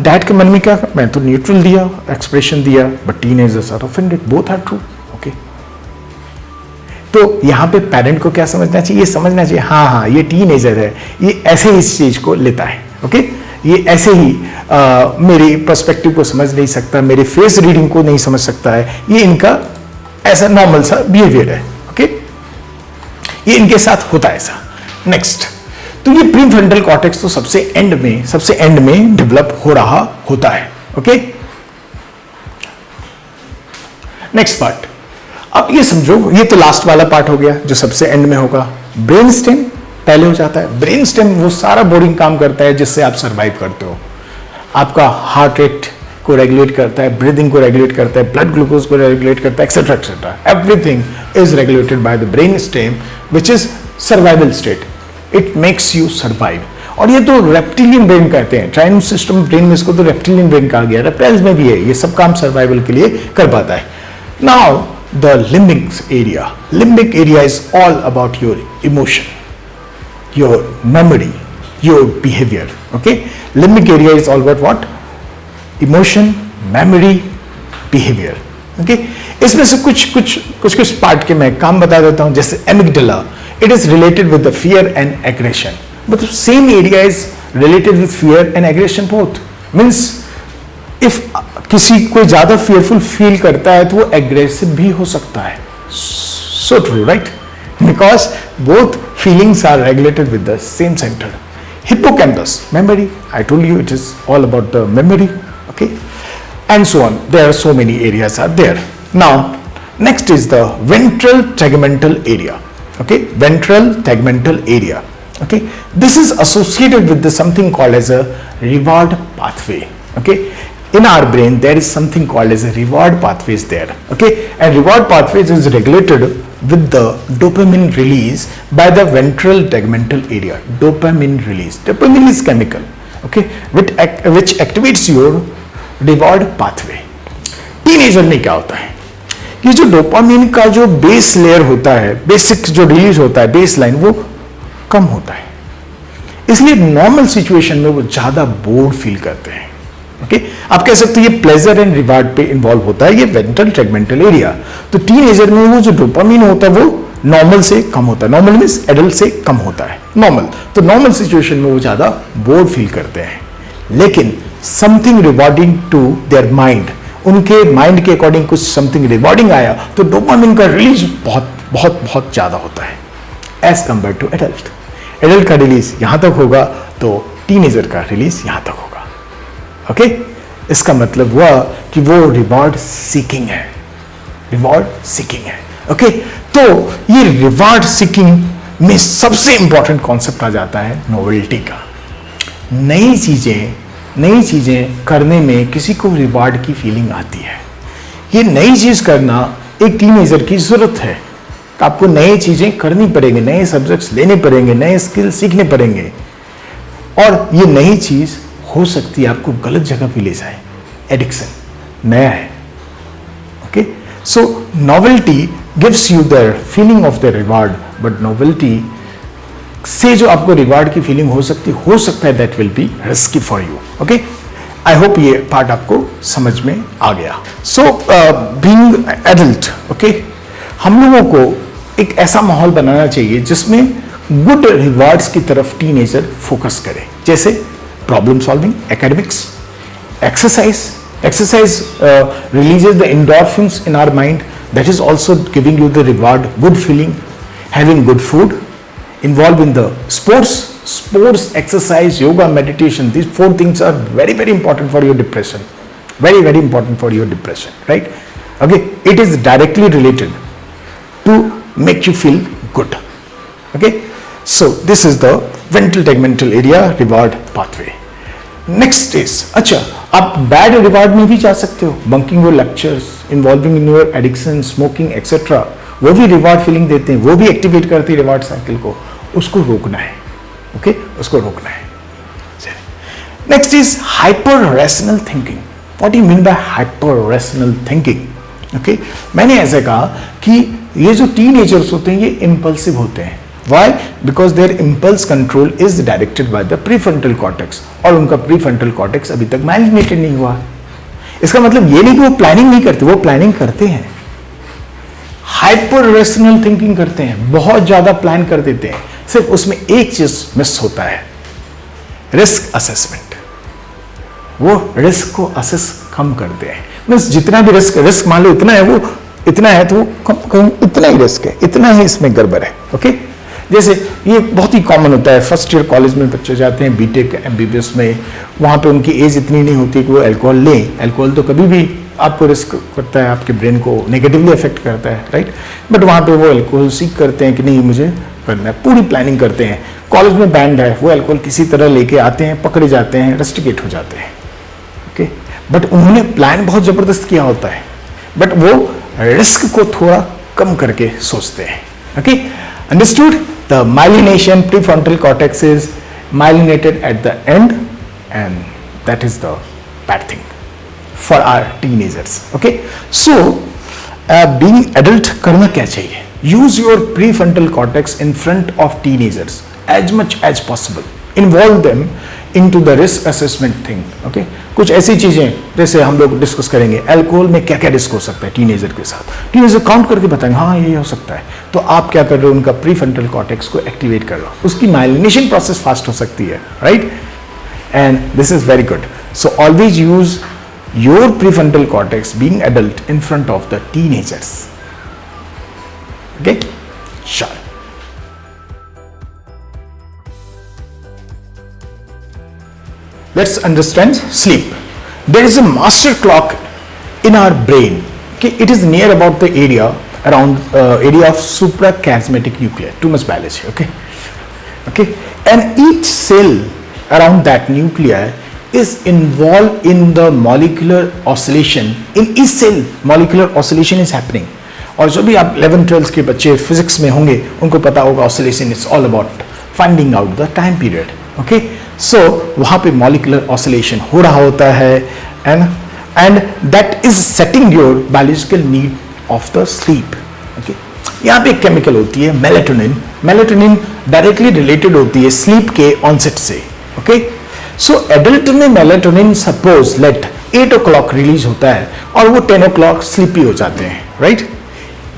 dad के मन में क्या, मैं तो न्यूट्रल दिया, एक्सप्रेशन दिया, but teenagers are offended, both are true. Okay, तो यहाँ पे पेरेंट को क्या समझना चाहिए? ये समझना चाहिए हाँ ये टीनेजर है, ये ऐसे ही इस चीज को लेता है, ओके, ये ऐसे ही मेरी पर्सपेक्टिव को समझ नहीं सकता, मेरे फेस रीडिंग को नहीं समझ सकता है, ये इनका ऐसा नॉर्मल सा बिहेवियर है, ओके, ये इनके साथ होता है ऐसा। नेक्स्ट, तो ये प्रीफ्रंटल कॉर्टेक्स तो सबसे एंड में डेवलप हो रहा होता है, ओके। नेक्स्ट पार्ट, अब ये समझो, ये तो लास्ट वाला पार्ट हो गया जो सबसे एंड में होगा। ब्रेन स्टेम पहले हो जाता है। ब्रेन स्टेम वो सारा बोर्डिंग काम करता है जिससे आप सरवाइव करते हो। आपका हार्ट रेट को रेगुलेट करता है, ब्रीदिंग को रेगुलेट करता है, ब्लड ग्लूकोज को रेगुलेट करता है, etcetera etcetera. Everything is regulated by the brain stem which is survival state. It makes you survive. और ये तो रेप्टिलियन ब्रेन कहते हैं, ट्राइनम सिस्टम ब्रेन में इसको तो रेप्टिलियन ब्रेन कहा गया। रेप्टाइल्स में भी है, ये सब काम सर्वाइवल के लिए कर पाता है। Now the limbic area. Limbic area is all about your emotion, your memory, your behavior. Okay, limbic area is all about what? Emotion, memory, behavior. Okay, इसमें से कुछ पार्ट के मैं काम बता देता हूं। जैसे amygdala, it is related with the fear and aggression. But the same area is related with fear and aggression both. Means if किसी कोई ज्यादा fearful फील करता है तो वो aggressive भी हो सकता है। So true, right? Because both feelings are regulated with the same center. Hippocampus, memory. I told you it is all about the memory. Okay, and so on. There are so many areas are there. Now, next is the ventral tegmental area. Okay, ventral tegmental area. Okay, this is associated with the something called as a reward pathway. Okay, in our brain there is something called as a reward pathways there. Okay, and reward pathways is regulated with the dopamine release by the ventral tegmental area. Dopamine release. Dopamine is chemical. Okay, which activates your reward pathway. Teenager में क्या होता है? ये जो dopamine का जो base layer होता है, बेसिक जो रिलीज होता है, बेस लाइन, वो कम होता है। इसलिए नॉर्मल सिचुएशन में वो ज्यादा बोर्ड फील करते हैं। ओके, आप कह सकते हैं ये प्लेजर एंड रिवार्ड पे इन्वॉल्व होता है, ये वेंट्रल टेगमेंटल एरिया। तो टीनेजर में वो जो डोपामिन होता है वो नॉर्मल से कम होता है। नॉर्मल मींस एडल्ट से कम होता है। नॉर्मल, तो नॉर्मल सिचुएशन में वो ज्यादा बोर्ड फील करते हैं। लेकिन something rewarding to their mind, उनके माइंड के अकॉर्डिंग कुछ समथिंग रिवॉर्डिंग आया तो डोपामिन का रिलीज बहुत बहुत बहुत ज्यादा होता है as compare to adult. Adult का रिलीज यहां तक होगा तो टीनेजर का रिलीज यहां तक होगा। ओके, इसका मतलब हुआ कि वो रिवॉर्ड सीकिंग है, रिवॉर्ड सीकिंग है। ओके, तो ये रिवॉर्ड सीकिंग में सबसे इंपॉर्टेंट कॉन्सेप्ट आ जाता है नोवेल्टी का। नई चीजें करने में किसी को रिवॉर्ड की फीलिंग आती है। ये नई चीज करना एक टीनेजर की जरूरत है। आपको नई चीजें करनी पड़ेंगे, नए सब्जेक्ट्स लेने पड़ेंगे, नए स्किल सीखने पड़ेंगे। और ये नई चीज हो सकती है आपको गलत जगह पे ले जाए। एडिक्शन नया है। Okay, so novelty gives you the feeling of the reward, but novelty से जो आपको रिवॉर्ड की फीलिंग हो सकता है that will be risky for you. Okay, I hope ये पार्ट आपको समझ में आ गया। सो बीइंग एडल्ट, ओके, हम लोगों को एक ऐसा माहौल बनाना चाहिए जिसमें गुड रिवॉर्ड्स की तरफ टीनेजर फोकस करे। जैसे problem solving, academics, exercise releases the endorphins in our mind, that is also giving you the reward, good feeling. Having good food, involved in the sports, exercise, yoga, meditation, these 4 things are very very important for your depression, very very important for your depression, right? Okay, it is directly related to make you feel good. Okay, so this is the ventral tegmental area reward pathway. Next is, अच्छा, आप bad reward में भी जा सकते हो। Bunking your lectures, involving in your addiction, smoking etcetera, वो भी reward feeling देते हैं, वो भी एक्टिवेट करते हैं रिवार्ड साइकिल को। उसको रोकना है। ओके, उसको रोकना है। Next is hyper rational thinking. What you mean by hyper rational thinking? Okay, मैंने ऐसे कहा कि ये जो टीनेजर्स होते हैं ये इंपल्सिव होते हैं। Why? Because their impulse control is directed by the prefrontal cortex, और उनका prefrontal cortex अभी तक माइग्रेटेड नहीं हुआ। इसका मतलब ये नहीं कि वो प्लानिंग नहीं करते, वो प्लानिंग करते हैं। हाइपर रेशनल थिंकिंग करते हैं, बहुत ज्यादा प्लान कर देते हैं, सिर्फ उसमें एक चीज मिस होता है, रिस्क असेसमेंट। वो रिस्क को असेस कम करते हैं, मीन्स जितना भी रिस्क मान लो इतना है, वो इतना है तो कहीं इतना ही रिस्क है, इतना ही इसमें गड़बड़ है। ओके, जैसे ये बहुत ही कॉमन होता है, फर्स्ट ईयर कॉलेज में बच्चे जाते हैं बीटेक एमबीबीएस में, वहाँ पे उनकी एज इतनी नहीं होती कि वो अल्कोहल लें। अल्कोहल तो कभी भी आपको रिस्क करता है, आपके ब्रेन को नेगेटिवली अफेक्ट करता है, राइट। बट वहाँ पे वो अल्कोहल सीख करते हैं कि नहीं मुझे करना है, पूरी प्लानिंग करते हैं। कॉलेज में बैंड है, वो अल्कोहल किसी तरह लेके आते हैं, पकड़े जाते हैं, रस्टिकेट हो जाते हैं। ओके, बट उन्होंने प्लान बहुत जबरदस्त किया होता है, बट वो रिस्क को थोड़ा कम करके सोचते हैं। Okay, understood? The myelination prefrontal cortex is myelinated at the end and that is the bad thing for our teenagers. Okay, so being adult करना क्या चाहिए? Use your prefrontal cortex in front of teenagers as much as possible, involve them into the risk assessment thing. Okay, कुछ ऐसी चीजें जैसे हम लोग discuss करेंगे, अल्कोहल में क्या क्या रिस्क हो सकता है टीनेजर के साथ, टीनेजर काउंट करके बताएंगे हाँ ये हो सकता है, तो आप क्या कर रहे हो, उनका प्रीफ्रंटल कॉर्टेक्स को एक्टिवेट कर रहे हो, उसकी माइलिनेशन प्रोसेस फास्ट हो सकती है, right. And this is very good, so always use your prefrontal cortex being adult in front of the teenagers. Okay, sure. Let's understand sleep. There is a master clock in our brain. Okay, it is near about the area around area of suprachiasmatic nuclei. Too much biology. Okay, and each cell around that nuclei is involved in the molecular oscillation. In each cell, molecular oscillation is happening. और जो भी आप 11-12 के बच्चे physics में होंगे उनको पता होगा oscillation is all about finding out the time period. Okay, so वहां पे मॉलिक्यूलर ऑसिलेशन हो रहा होता है and that is setting your biological need of the sleep. Okay, यहाँ पे एक केमिकल होती है मेलेटोनिन, मेलेटोनिन डायरेक्टली रिलेटेड होती है स्लीप के ऑनसेट से। ओके, सो एडल्ट में melatonin suppose let 8 o'clock release होता है और वो 10 o'clock स्लीपी हो जाते हैं, राइट।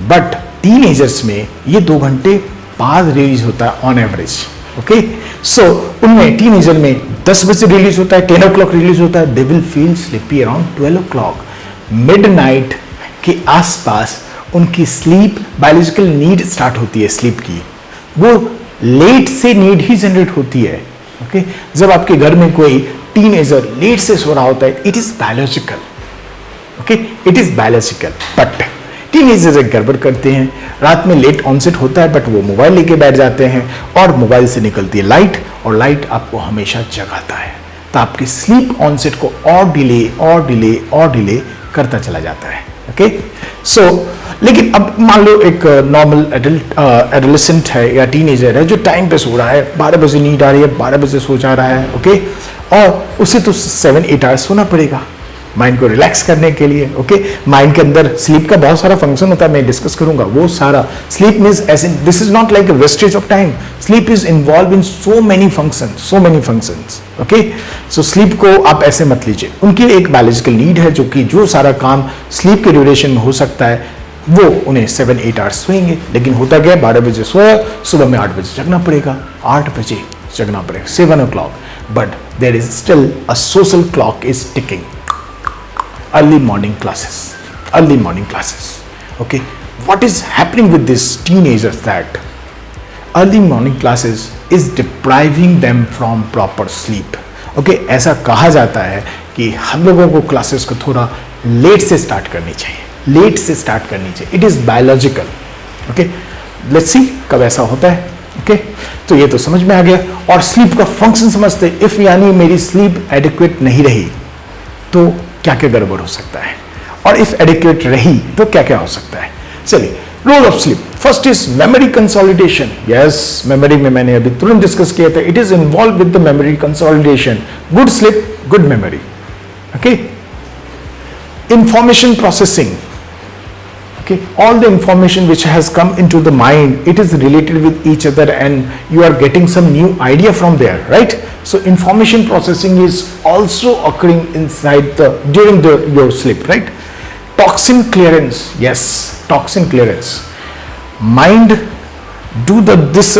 बट टीनेजर्स में ये 2 घंटे बाद रिलीज होता है ऑन एवरेज। ओके, सो उनमें टीनेजर में 10 बजे रिलीज होता है, 10 o'clock रिलीज होता है, they will feel sleepy around 12 o'clock। Midnight के आसपास उनकी स्लीप बायोलॉजिकल नीड स्टार्ट होती है स्लीप की, वो लेट से नीड ही जनरेट होती है। ओके, जब आपके घर में कोई टीनेजर लेट से सो रहा होता है, it is biological. Okay, it is biological, but teenagers एक गड़बड़ करते हैं, रात में लेट ऑनसेट होता है बट वो मोबाइल लेके बैठ जाते हैं और मोबाइल से निकलती है लाइट, और लाइट आपको हमेशा जगाता है, तो आपकी स्लीप ऑनसेट को और डिले और डिले और डिले करता चला जाता है। ओके, सो लेकिन अब मान लो एक नॉर्मल एडोलेसेंट है या टीनेजर है जो टाइम पे सो रहा है, 12 बजे नींद आ रही है, 12 बजे सो जा रहा है। ओके, और उसे तो 7-8 आवर्स सोना पड़ेगा माइंड को रिलैक्स करने के लिए। ओके, माइंड के अंदर स्लीप का बहुत सारा फंक्शन होता है, मैं डिस्कस करूंगा वो सारा। Sleep means as in this is not like a wastage of time, sleep is involve in so many functions. Okay, so sleep को आप ऐसे मत लीजिए, उनकी एक बायोलॉजिकल नीड है जो कि जो सारा काम स्लीप के ड्यूरेशन में हो सकता है वो उन्हें 7-8 आवर्स सोएंगे। लेकिन होता क्या, 12 बजे सोया, सुबह में 8 बजे जगना पड़ेगा, 8 बजे जगना पड़ेगा, 7 o'clock, but there is still a social clock is ticking. Early morning classes. Okay, what is happening with these teenagers that early morning classes is depriving them from proper sleep. Okay, ऐसा कहा जाता है कि हम लोगों को classes को थोड़ा लेट से स्टार्ट करनी चाहिए, it is biological. Okay, let's see कब ऐसा होता है। ओके, तो ये तो समझ में आ गया। और स्लीप का फंक्शन समझते, इफ यानी मेरी स्लीप एडिक्वेट नहीं रही तो क्या क्या गड़बड़ हो सकता है, और इफ एडिक्वेट रही तो क्या क्या हो सकता है। चलिए, role of sleep. First is memory consolidation. Yes, memory में मैंने अभी तुरंत डिस्कस किया था, it is involve with the memory consolidation. Good sleep, good memory. Okay, information processing. Okay, all the information which has come into the mind, it is related with each other and you are getting some new idea from there, right? So information processing is also occurring inside during your sleep, right? Toxin clearance. Yes, toxin clearance. Mind do this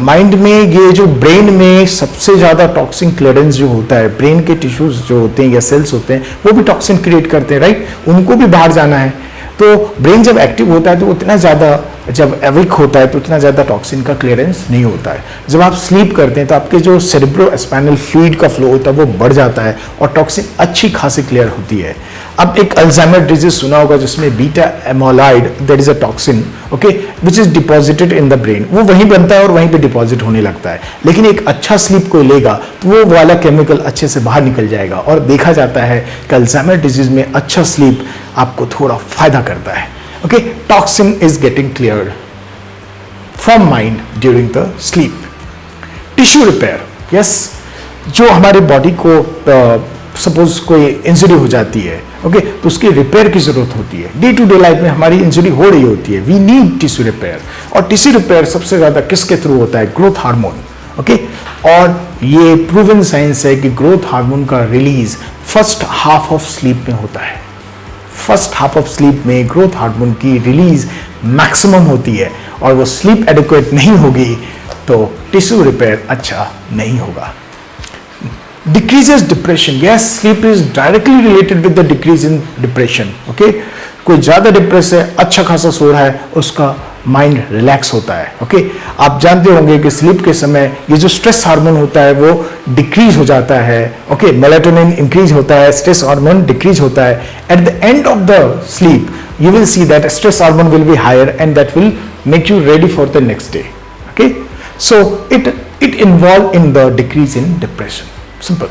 mind में, ये जो brain में सबसे ज़्यादा toxin clearance जो होता है, brain के टिश्यूज जो होते हैं या सेल्स होते हैं वो भी टॉक्सिन क्रिएट करते हैं, राइट, उनको भी बाहर जाना है। तो ब्रेन जब एक्टिव होता है तो उतना ज़्यादा, जब अवेक होता है तो उतना ज़्यादा टॉक्सिन का क्लियरेंस नहीं होता है। जब आप स्लीप करते हैं तो आपके जो सेरेब्रो स्पाइनल फ्लूइड का फ्लो होता है वो बढ़ जाता है और टॉक्सिन अच्छी खासी क्लियर होती है। अब एक अल्जाइमर डिजीज सुना होगा जिसमें beta amyloid, that is a toxin, okay, which is deposited in the brain, वो वहीं बनता है और वहीं पे डिपॉजिट होने लगता है। लेकिन एक अच्छा स्लीप कोई लेगा तो वो वाला केमिकल अच्छे से बाहर निकल जाएगा और देखा जाता है कि अल्जाइमर डिजीज में अच्छा स्लीप आपको थोड़ा फायदा करता है। Okay, toxin is getting cleared from mind during the sleep. Tissue repair, yes, जो हमारे बॉडी को सपोज कोई इंजरी हो जाती है, ओके, तो उसकी रिपेयर की जरूरत होती है। डे टू डे लाइफ में हमारी इंजरी हो रही होती है, वी नीड टिश्यू रिपेयर। और टिश्यू रिपेयर सबसे ज्यादा किसके थ्रू होता है? Growth hormone, okay. और ये प्रूवन साइंस है कि ग्रोथ हार्मोन का release first half of sleep में होता है। फर्स्ट हाफ ऑफ स्लीप में ग्रोथ हार्मोन की रिलीज मैक्सिमम होती है और वो स्लीप एडिक्वेट नहीं होगी तो टिश्यू रिपेयर अच्छा नहीं होगा। Decreases depression, yes, sleep is directly related with the decrease in depression, okay? कोई ज़्यादा डिप्रेस है, अच्छा खासा सो रहा है, उसका माइंड रिलैक्स होता है, ओके? आप जानते होंगे कि स्लीप के समय ये जो स्ट्रेस हार्मोन होता है वो डिक्रीज हो जाता है, ओके? मेलाटोनिन इंक्रीज होता है, स्ट्रेस हार्मोन डिक्रीज होता है। At the end of the sleep you will see that stress hormone will be higher and that will make you ready for the next day, okay? So it involve in the decrease in depression. Simple.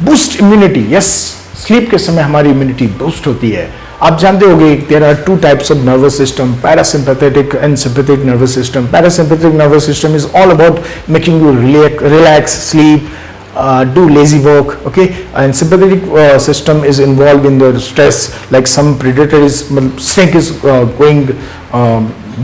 Boost immunity, yes, sleep के समय हमारी immunity boost होती है। आप जानते होंगे there are two types of nervous system, parasympathetic and sympathetic nervous system. Parasympathetic nervous system is all about making you relax, sleep, do lazy work, okay? And sympathetic system is involved in the stress, like some predator is, snake is going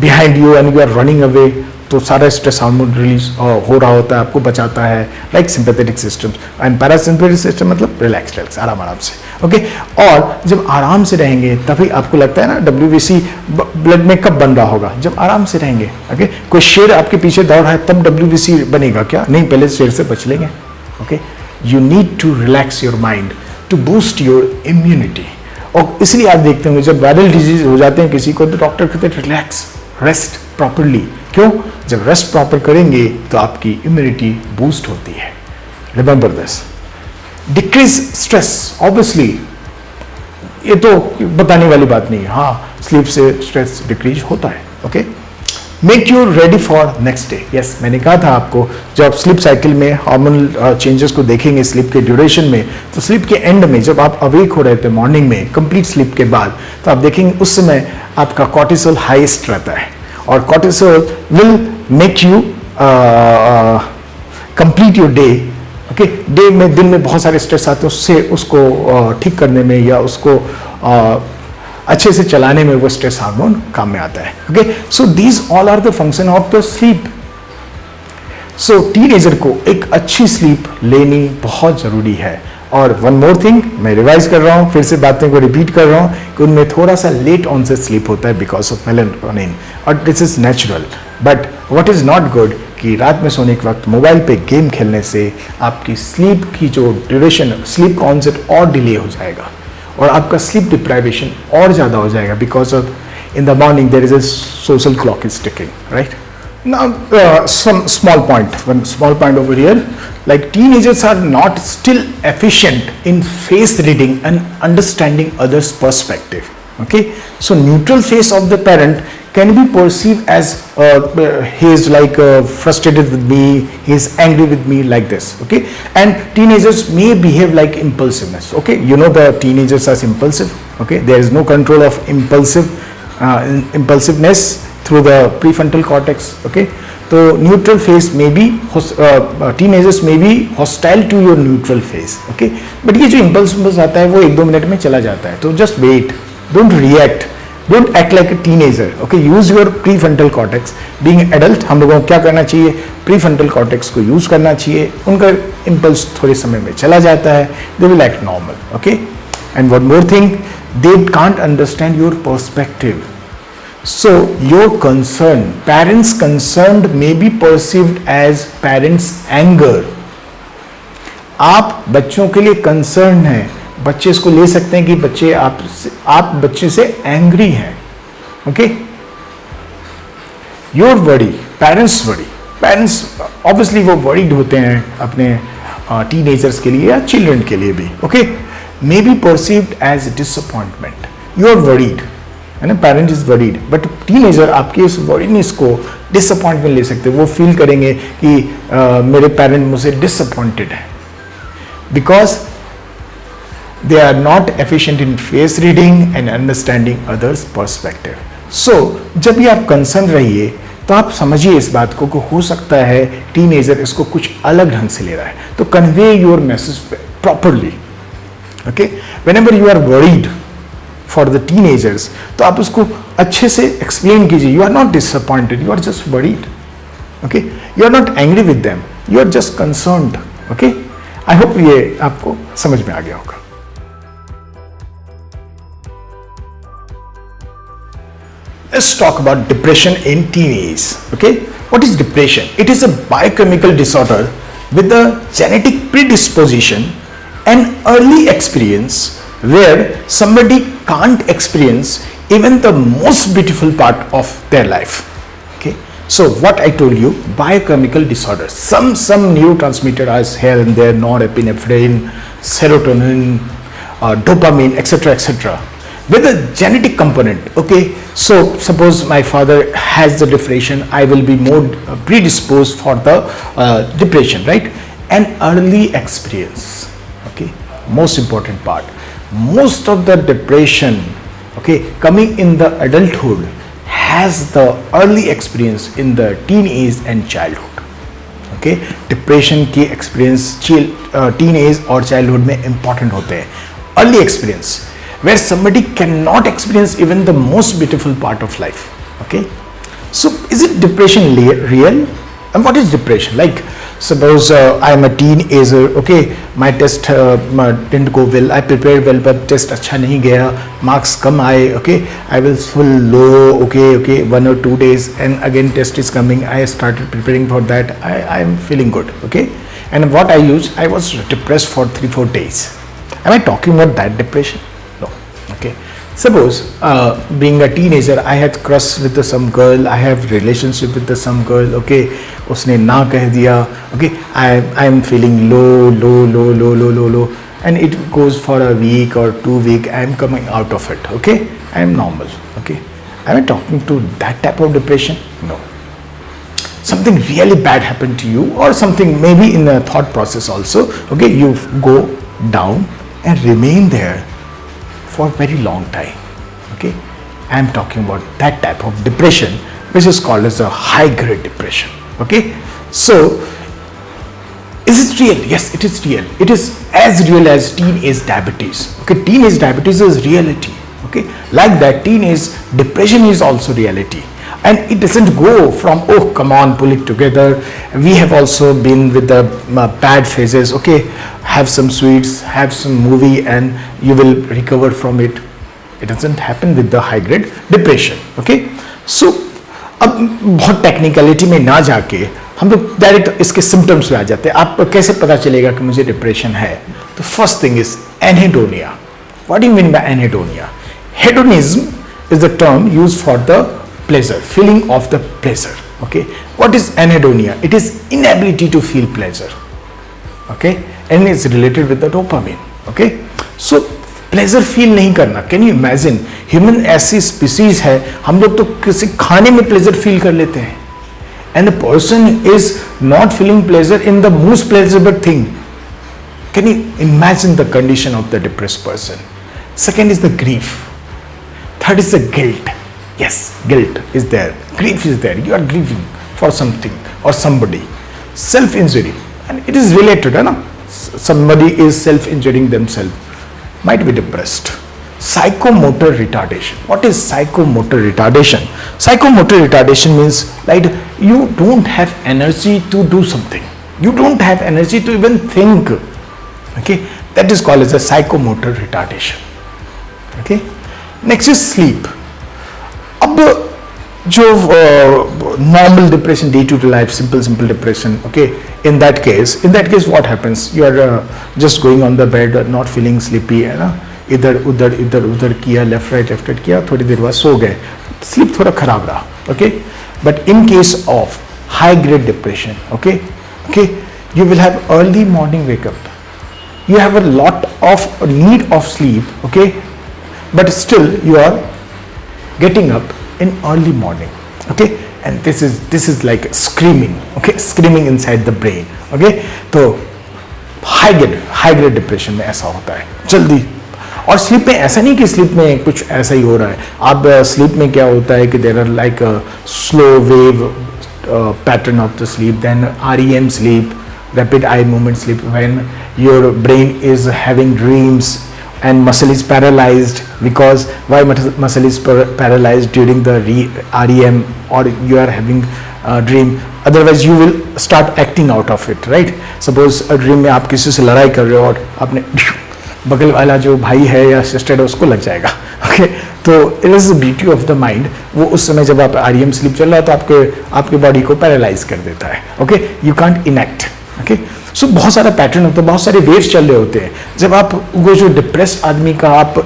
behind you and you are running away, तो सारा stress hormone release हो रहा होता है, आपको बचाता है, like sympathetic system. And parasympathetic system मतलब रिलैक्स आराम से, ओके? और जब आराम से रहेंगे तभी आपको लगता है ना WBC ब्लड में कब बन रहा होगा? जब आराम से रहेंगे, ओके? कोई शेर आपके पीछे दौड़ रहा है तब WBC बनेगा क्या? नहीं, पहले शेर से बच लेंगे, okay? You need to relax your mind to boost your immunity. और इसलिए आप देखते होंगे जब वायरल डिजीज हो जाते हैं किसी को तो डॉक्टर कहते हैं रिलैक्स, रेस्ट प्रॉपरली। क्यों? जब रेस्ट प्रॉपर करेंगे तो आपकी इम्यूनिटी बूस्ट होती है। Remember this. Decrease stress, obviously ये तो बताने वाली बात नहीं है, हाँ, स्लीप से स्ट्रेस डिक्रीज होता है, okay? Make you ready for next day, yes, मैंने कहा था आपको जब आप स्लीप साइकिल में हार्मोनल चेंजेस को देखेंगे स्लीप के ड्यूरेशन में, तो स्लीप के एंड में जब आप अवेक हो रहे थे मॉर्निंग में कंप्लीट स्लीप के बाद, तो आप देखेंगे उस समय आपका कॉर्टिसोल हाईएस्ट रहता है और cortisol will make you complete your day, okay? Day में, दिन में बहुत सारे स्ट्रेस आते हैं, उससे उसको ठीक करने में या उसको अच्छे से चलाने में वो स्ट्रेस हार्मोन काम में आता है, okay? So these all are the function of the sleep. So teenager को एक अच्छी स्लीप लेनी बहुत जरूरी है। और वन मोर थिंग, मैं रिवाइज कर रहा हूँ, फिर से बातें को रिपीट कर रहा हूँ कि उनमें थोड़ा सा लेट ऑन से स्लीप होता है बिकॉज ऑफ मेलाटोनिन और this is natural. But what is not good कि रात में सोने के वक्त मोबाइल पे गेम खेलने से आपकी स्लीप की जो ड्यूरेशन, स्लीप का ऑनसेट और डिले हो जाएगा और आपका स्लीप डिप्राइवेशन और ज़्यादा हो जाएगा because of in the morning there is a social clock is ticking, right? Now, some small point, one small point over here, like teenagers are not still efficient in face reading and understanding others' perspective, okay? So neutral face of the parent can be perceived as he is like frustrated with me, he is angry with me, like this, okay? And teenagers may behave like impulsiveness, okay? You know the teenagers are impulsive, okay? There is no control of impulsiveness through the prefrontal cortex, okay? So neutral face may be teenagers may be hostile to your neutral face, okay? But ये जो impulse आता है वो 1-2 minute में चला जाता है, तो just wait, don't react, don't act like a teenager, okay? Use your prefrontal cortex. Being adult, हम लोगों को क्या करना चाहिए? prefrontal cortex को use करना चाहिए, उनका impulse थोड़े समय में चला जाता है, they will act normal, okay? And one more thing, they can't understand your perspective. So your concern, parents concerned may be perceived as parents anger. आप बच्चों के लिए कंसर्न है, बच्चे इसको ले सकते हैं कि बच्चे आप बच्चे से एंग्री हैं. Okay, your worry, parents worry, parents obviously वो वरीड होते हैं अपने टीनेजर्स के लिए या चिल्ड्रन के लिए भी. Okay, may be perceived as disappointment. You are worried, है ना, parent is worried, but teenager आपकी इस वरीनेस को डिसअपॉइंटमेंट ले सकते हैं. वो फील करेंगे कि मेरे पेरेंट मुझसे डिसअपॉइंटेड है, because they are not efficient in face reading and understanding others perspective. So जब भी आप कंसर्न रहिए तो आप समझिए इस बात को कि हो सकता है टीनेजर इसको कुछ अलग ढंग से ले रहा है. तो convey your message properly. Okay, whenever you are worried for the teenagers, तो आप उसको अच्छे से एक्सप्लेन कीजिए. You are not disappointed, you are just worried. Okay, you are not angry with them, you are just concerned. Okay, I hope ये आपको समझ में आ गया होगा. Let's talk about depression in teenage. Okay, what is depression? It is a biochemical disorder with a genetic predisposition and early experience where somebody can't experience even the most beautiful part of their life. Okay, so what I told you, biochemical disorder, some neurotransmitter is here and there, norepinephrine, serotonin, dopamine, etc., with a genetic component. Okay, so suppose my father has the depression, I will be more predisposed for the depression, right? And early experience. Okay, most important part, most of the depression, okay, coming in the adulthood has the early experience in the teenage and childhood. Okay, depression की experience teenage और childhood में important होते हैं. Early experience where somebody cannot experience even the most beautiful part of life. Okay, so is it depression real? And what is depression? Like suppose I am a teenager, okay, my test didn't go well, I prepared well but test अच्छा नहीं गया, marks कम आए, okay, I was full low, okay, 1 or 2 days and again test is coming, I started preparing for that, I am feeling good, okay, and what I used, I was depressed for 3-4 days. Am I talking about that depression? Okay, suppose being a teenager, I had crush with some girl, I have relationship with some girl, okay, उसने ना कह दिया, okay, I am feeling low, and it goes for a week or 2 weeks, I am coming out of it, okay, I am normal, okay. Am I talking to that type of depression? No. Something really bad happened to you, or something maybe in the thought process also, okay, you go down and remain there for a very long time. Okay, I am talking about that type of depression which is called as a high grade depression. Okay, so is it real? Yes, it is real. It is as real as teenage diabetes. Okay, teenage diabetes is reality. Okay, like that teenage depression is also reality, and it doesn't go from oh come on pull it together, we have also been with the bad phases, okay, have some sweets, have some movie and you will recover from it. It doesn't happen with the high grade depression. Okay, so अब बहुत technicality में ना जाके हम लोग direct इसके symptoms पे आ जाते हैं. आप कैसे पता चलेगा कि मुझे डिप्रेशन है? तो first thing is anhedonia. What do you mean by anhedonia? Hedonism is the term used for the pleasure, feeling of the pleasure. Okay, what is anhedonia? It is inability to feel pleasure. Okay, and it's related with the dopamine. Okay, so pleasure feel नहीं करना. Can you imagine? Human ऐसी species है, हम लोग तो किसी खाने में pleasure feel कर लेते हैं, and the person is not feeling pleasure in the most pleasurable thing. Can you imagine the condition of the depressed person? Second is the grief. Third is the guilt. Yes, guilt is there, grief is there, you are grieving for something or somebody. Self-injury, and it is related, है ना? Somebody is self-injuring themselves, might be depressed. Psychomotor retardation. What is psychomotor retardation? Psychomotor retardation means like you don't have energy to do something, you don't have energy to even think. Okay, that is called as a psychomotor retardation. Okay, next is sleep. अब जो normal depression, day to day life, simple depression, okay, in that case what happens, you are just going on the bed, not feeling sleepy, है ना, इधर किया, left right किया, थोड़ी देर बाद सो गए, स्लीप थोड़ा खराब रहा, okay. But in case of high grade depression, okay, you will have early morning wake up, you have a lot of need of sleep, okay, but still you are getting up in early morning, okay, and this is like screaming, okay, screaming inside the brain, okay. तो high grade depression में ऐसा होता है जल्दी. और sleep में ऐसा नहीं कि स्लीप में कुछ ऐसा ही हो रहा है. आप स्लीप में क्या होता है कि there are like slow wave pattern of the sleep, then REM sleep, rapid eye movement sleep, when your brain is having dreams and muscle is paralyzed. Because why muscle is paralyzed during the REM, or you are having a dream, otherwise you will start acting out of it, right. Suppose a dream में आप किसी से लड़ाई कर रहे हो और आपने बगल वाला जो भाई है या सिस्टर है उसको लग जाएगा, ओके. तो it is the beauty of the mind. वो उस समय जब आप REM स्लीप चल रहा है तो आपके बॉडी को पैरालाइज कर देता है, okay. You can't enact, okay. So बहुत सारा पैटर्न होता है, बहुत सारे वेव्स चल रहे होते हैं. जब आप वो जो डिप्रेस्ड आदमी का आप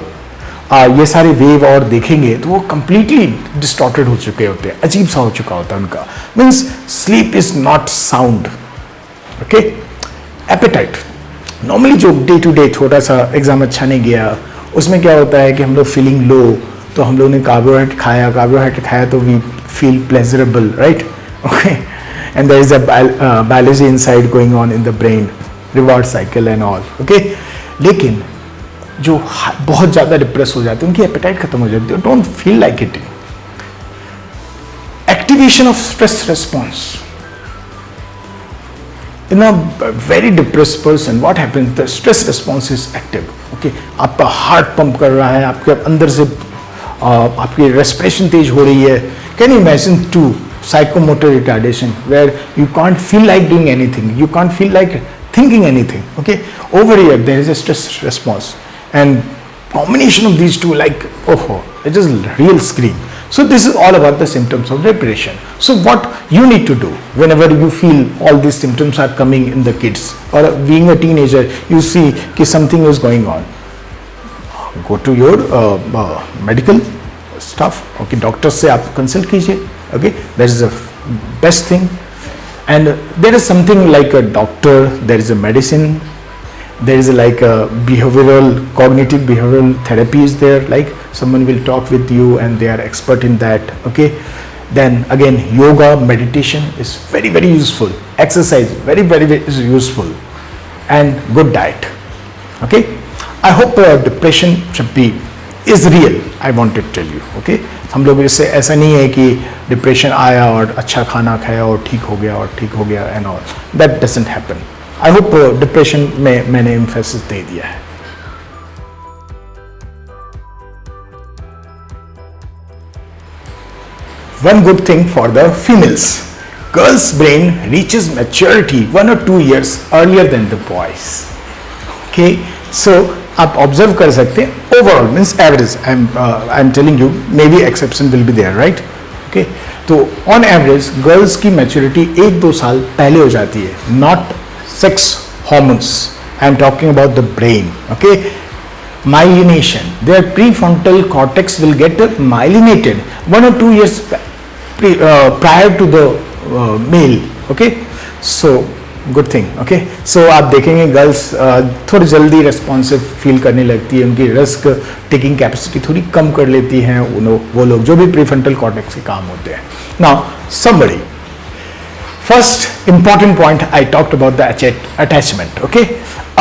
ये सारे वेव और देखेंगे तो वो कंप्लीटली डिस्टॉर्टेड हो चुके होते हैं, अजीब सा हो चुका होता है उनका. Means sleep is not sound, okay. Appetite, normally जो डे टू डे थोड़ा सा एग्जाम अच्छा नहीं गया, उसमें क्या होता है कि हम लोग फीलिंग लो, तो हम लोग ने कार्बोहाइड्रेट खाया तो we feel pleasurable, right, okay. And there is a biology inside going on in the brain, reward cycle and all, okay. लेकिन जो बहुत ज़्यादा डिप्रेस हो जाते हैं उनकी एपेटाइट खत्म हो जाती है, don't feel like eating. Activation of stress response in a very depressed person, what happens, the stress response is active, okay. आपका हार्ट पंप कर रहा है, आपके अंदर से आपकी रेस्पिरेशन तेज हो रही है. Can you imagine to psychomotor retardation where you can't feel like doing anything, you can't feel like thinking anything, okay. Over here there is a stress response, and combination of these two, like, oh, it is real scream. So this is all about the symptoms of depression. So what you need to do whenever you feel all these symptoms are coming in the kids, or being a teenager, you see कि something is going on, go to your medical stuff, okay. Doctor से आप consult कीजिए, okay. That is the best thing. And there is something like a doctor, there is a medicine, there is like a cognitive behavioral therapy is there, like someone will talk with you and they are expert in that, okay. Then again, yoga, meditation is very useful, exercise very is useful, and good diet, okay. I hope depression should be is real, I want to tell you, okay. हम लोग इससे ऐसा नहीं है कि depression आया और अच्छा खाना खाया और ठीक हो गया and all, that doesn't happen. I hope depression में मैंने एम्फेसिस दे दिया है. One good thing for the females, girls' brain reaches maturity 1 or 2 years earlier than the boys, okay. So आप ऑब्जर्व कर सकते हैं overall, means average, I am telling you, may be exception will be there, right, okay. तो on average girls की maturity 1-2 साल पहले हो जाती है, not sex hormones, I am talking about the brain, okay. Myelination, their prefrontal cortex will get myelinated 1 or 2 years prior to the male, okay. So good thing, okay. So आप देखेंगे girls थोड़ी जल्दी responsive feel करने लगती है, उनकी risk taking capacity थोड़ी कम कर लेती हैं वो लोग जो भी प्रीफ्रंटल कॉर्टेक्स के काम होते हैं. Now somebody, first important point I talked about the attachment, okay.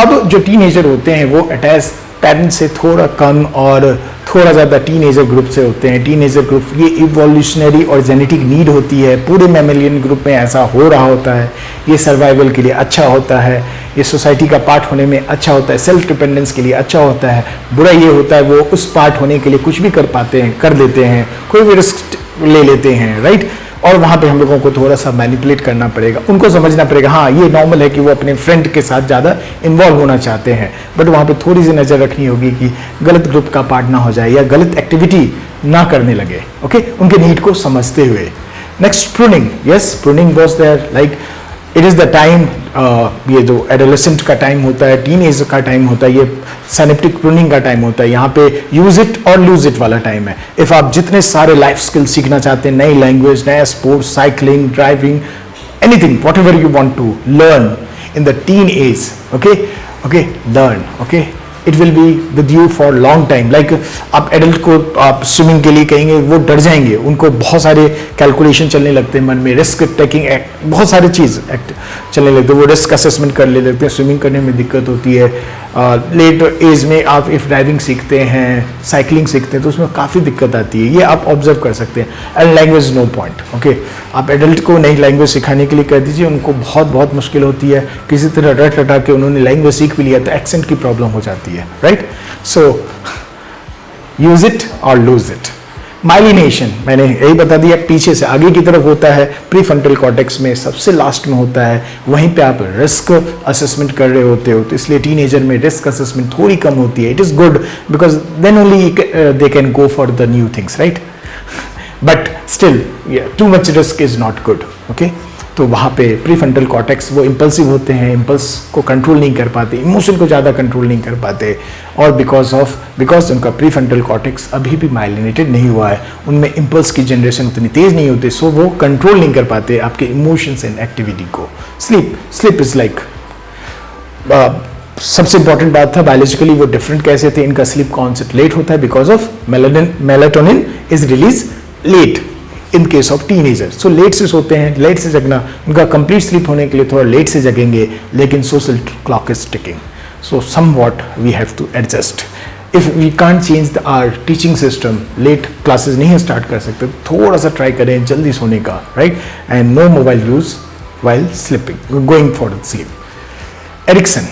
अब जो टीनेजर होते हैं वो अटैच पेरेंट्स से थोड़ा कम और थोड़ा ज़्यादा टीनेजर ग्रुप से होते हैं. टीनेजर ग्रुप ये इवोल्यूशनरी और जेनेटिक नीड होती है, पूरे मैमेलियन ग्रुप में ऐसा हो रहा होता है. ये सर्वाइवल के लिए अच्छा होता है, ये सोसाइटी का पार्ट होने में अच्छा होता है, सेल्फ डिपेंडेंस के लिए अच्छा होता है. बुरा ये होता है वो उस पार्ट होने के लिए कुछ भी कर पाते हैं, कर लेते हैं, कोई भी रिस्क ले लेते हैं, राइट. और वहाँ पे हम लोगों को थोड़ा सा मैनिपुलेट करना पड़ेगा, उनको समझना पड़ेगा हाँ ये नॉर्मल है कि वो अपने फ्रेंड के साथ ज़्यादा इन्वॉल्व होना चाहते हैं, बट वहाँ पे थोड़ी सी नज़र रखनी होगी कि गलत ग्रुप का पार्ट ना हो जाए या गलत एक्टिविटी ना करने लगे, ओके, उनके नीड को समझते हुए। Next pruning, yes pruning was there, like it is the time, ये जो एडोलेसेंट का टाइम होता है, टीन एज का टाइम होता है, ये सिनेप्टिक प्रूनिंग का टाइम होता है, यहाँ पे use it or lose it वाला टाइम है। इफ आप जितने सारे लाइफ स्किल सीखना चाहते हैं, नई लैंग्वेज, नया sports, cycling, driving, anything whatever you want to learn in the teen age, okay learn, okay, it will be with you for long time. Like आप एडल्ट को आप स्विमिंग के लिए कहेंगे, वो डर जाएंगे, उनको बहुत सारे कैलकुलेशन चलने लगते हैं मन में, रिस्क टेकिंग, बहुत सारी चीज़ चलने लगते हैं, वो रिस्क असेसमेंट करने लगते हैं, स्विमिंग करने में दिक्कत होती है। लेट एज में आप इफ ड्राइविंग सीखते हैं, साइकिलिंग सीखते हैं, तो उसमें काफ़ी दिक्कत आती है, ये आप ऑब्जर्व कर सकते हैं। And language no point, okay, आप एडल्ट को नई लैंग्वेज सिखाने के लिए कह दीजिए, उनको बहुत मुश्किल होती है, किसी तरह रट रटा के उन्होंने लैंग्वेज सीख भी लिया तो एक्सेंट की प्रॉब्लम हो जाती है, right? So use it or lose it. Myelination मैंने यही बता दिया, पीछे से आगे की तरफ होता है, प्रीफ्रंटल कॉर्टेक्स में सबसे लास्ट में होता है, वहीं पे आप रिस्क असेसमेंट कर रहे होते हो, तो इसलिए टीनेजर में रिस्क असेसमेंट थोड़ी कम होती है। It is good because then only they can go for the new things, right? But still too much risk is not good, okay? तो वहाँ पे प्रीफ्रंटल कॉर्टेक्स वो इम्पल्सिव होते हैं, इम्पल्स को कंट्रोल नहीं कर पाते, इमोशन को ज़्यादा कंट्रोल नहीं कर पाते, और बिकॉज उनका प्रीफ्रंटल कॉर्टेक्स अभी भी माइलिनेटेड नहीं हुआ है, उनमें इम्पल्स की जनरेशन उतनी तेज़ नहीं होती, सो वो कंट्रोल नहीं कर पाते आपके इमोशंस एंड एक्टिविटी को। स्लीप इज़ लाइक सबसे इंपॉर्टेंट बात था, बायोलॉजिकली वो डिफरेंट कैसे थे, इनका स्लीप कॉन्सेप्ट लेट होता है because of melatonin is release late in case of teenager. So late से सोते हैं, लेट से जगना, उनका कंप्लीट स्लीप होने के लिए थोड़ा लेट से जगेंगे, लेकिन social clock is ticking, so somewhat we have to adjust. If we can't change our teaching system, late classes नहीं स्टार्ट कर सकते, थोड़ा सा ट्राई करें जल्दी सोने का, राइट? And no mobile use while sleeping, going for sleep. Addiction,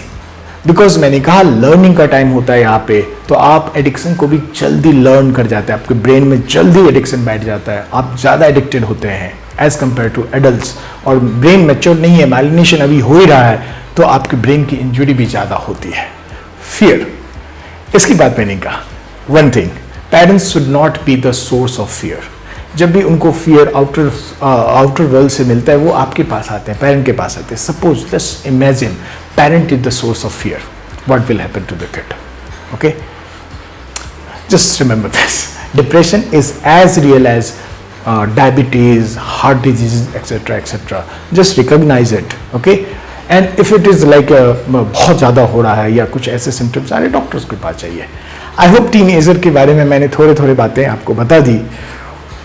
because मैंने कहा लर्निंग का टाइम होता है यहाँ पे, तो आप एडिक्शन को भी जल्दी लर्न कर जाते हैं, आपके ब्रेन में जल्दी एडिक्शन बैठ जाता है, आप ज़्यादा एडिक्टेड होते हैं एज कम्पेयर टू एडल्ट्स, और ब्रेन मैच्योर नहीं है, माइलिनेशन अभी हो ही रहा है, तो आपके ब्रेन की इंजुरी भी ज़्यादा होती है। फियर, इसकी बात मैंने कहा, one thing, parents should not be the source of fear. जब भी उनको फियर आउटर वर्ल्ड से मिलता है, वो आपके पास आते हैं, पेरेंट के पास आते हैं। Suppose just imagine parent is the source of fear, what will happen to the kid? Okay, just remember this, depression is as real as diabetes, heart diseases, etc. just recognize it, okay? And if it is like बहुत ज़्यादा हो रहा है या कुछ ऐसे symptoms आ रहे, doctors के पास चाहिए। आई होप टीनेजर के बारे में मैंने थोड़े बातें आपको बता दी,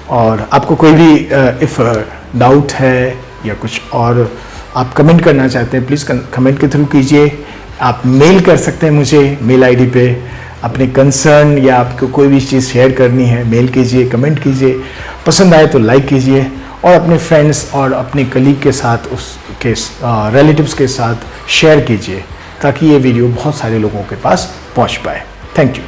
और आपको कोई भी इफ़ डाउट है या कुछ और आप कमेंट करना चाहते हैं, प्लीज़ कमेंट के थ्रू कीजिए। आप मेल कर सकते हैं मुझे मेल आईडी पे, अपने कंसर्न या आपको कोई भी चीज़ शेयर करनी है, मेल कीजिए, कमेंट कीजिए, पसंद आए तो लाइक कीजिए, और अपने फ्रेंड्स और अपने कलीग के साथ, उसके रिलेटिव्स के साथ शेयर कीजिए, ताकि ये वीडियो बहुत सारे लोगों के पास पहुंच पाए। Thank you.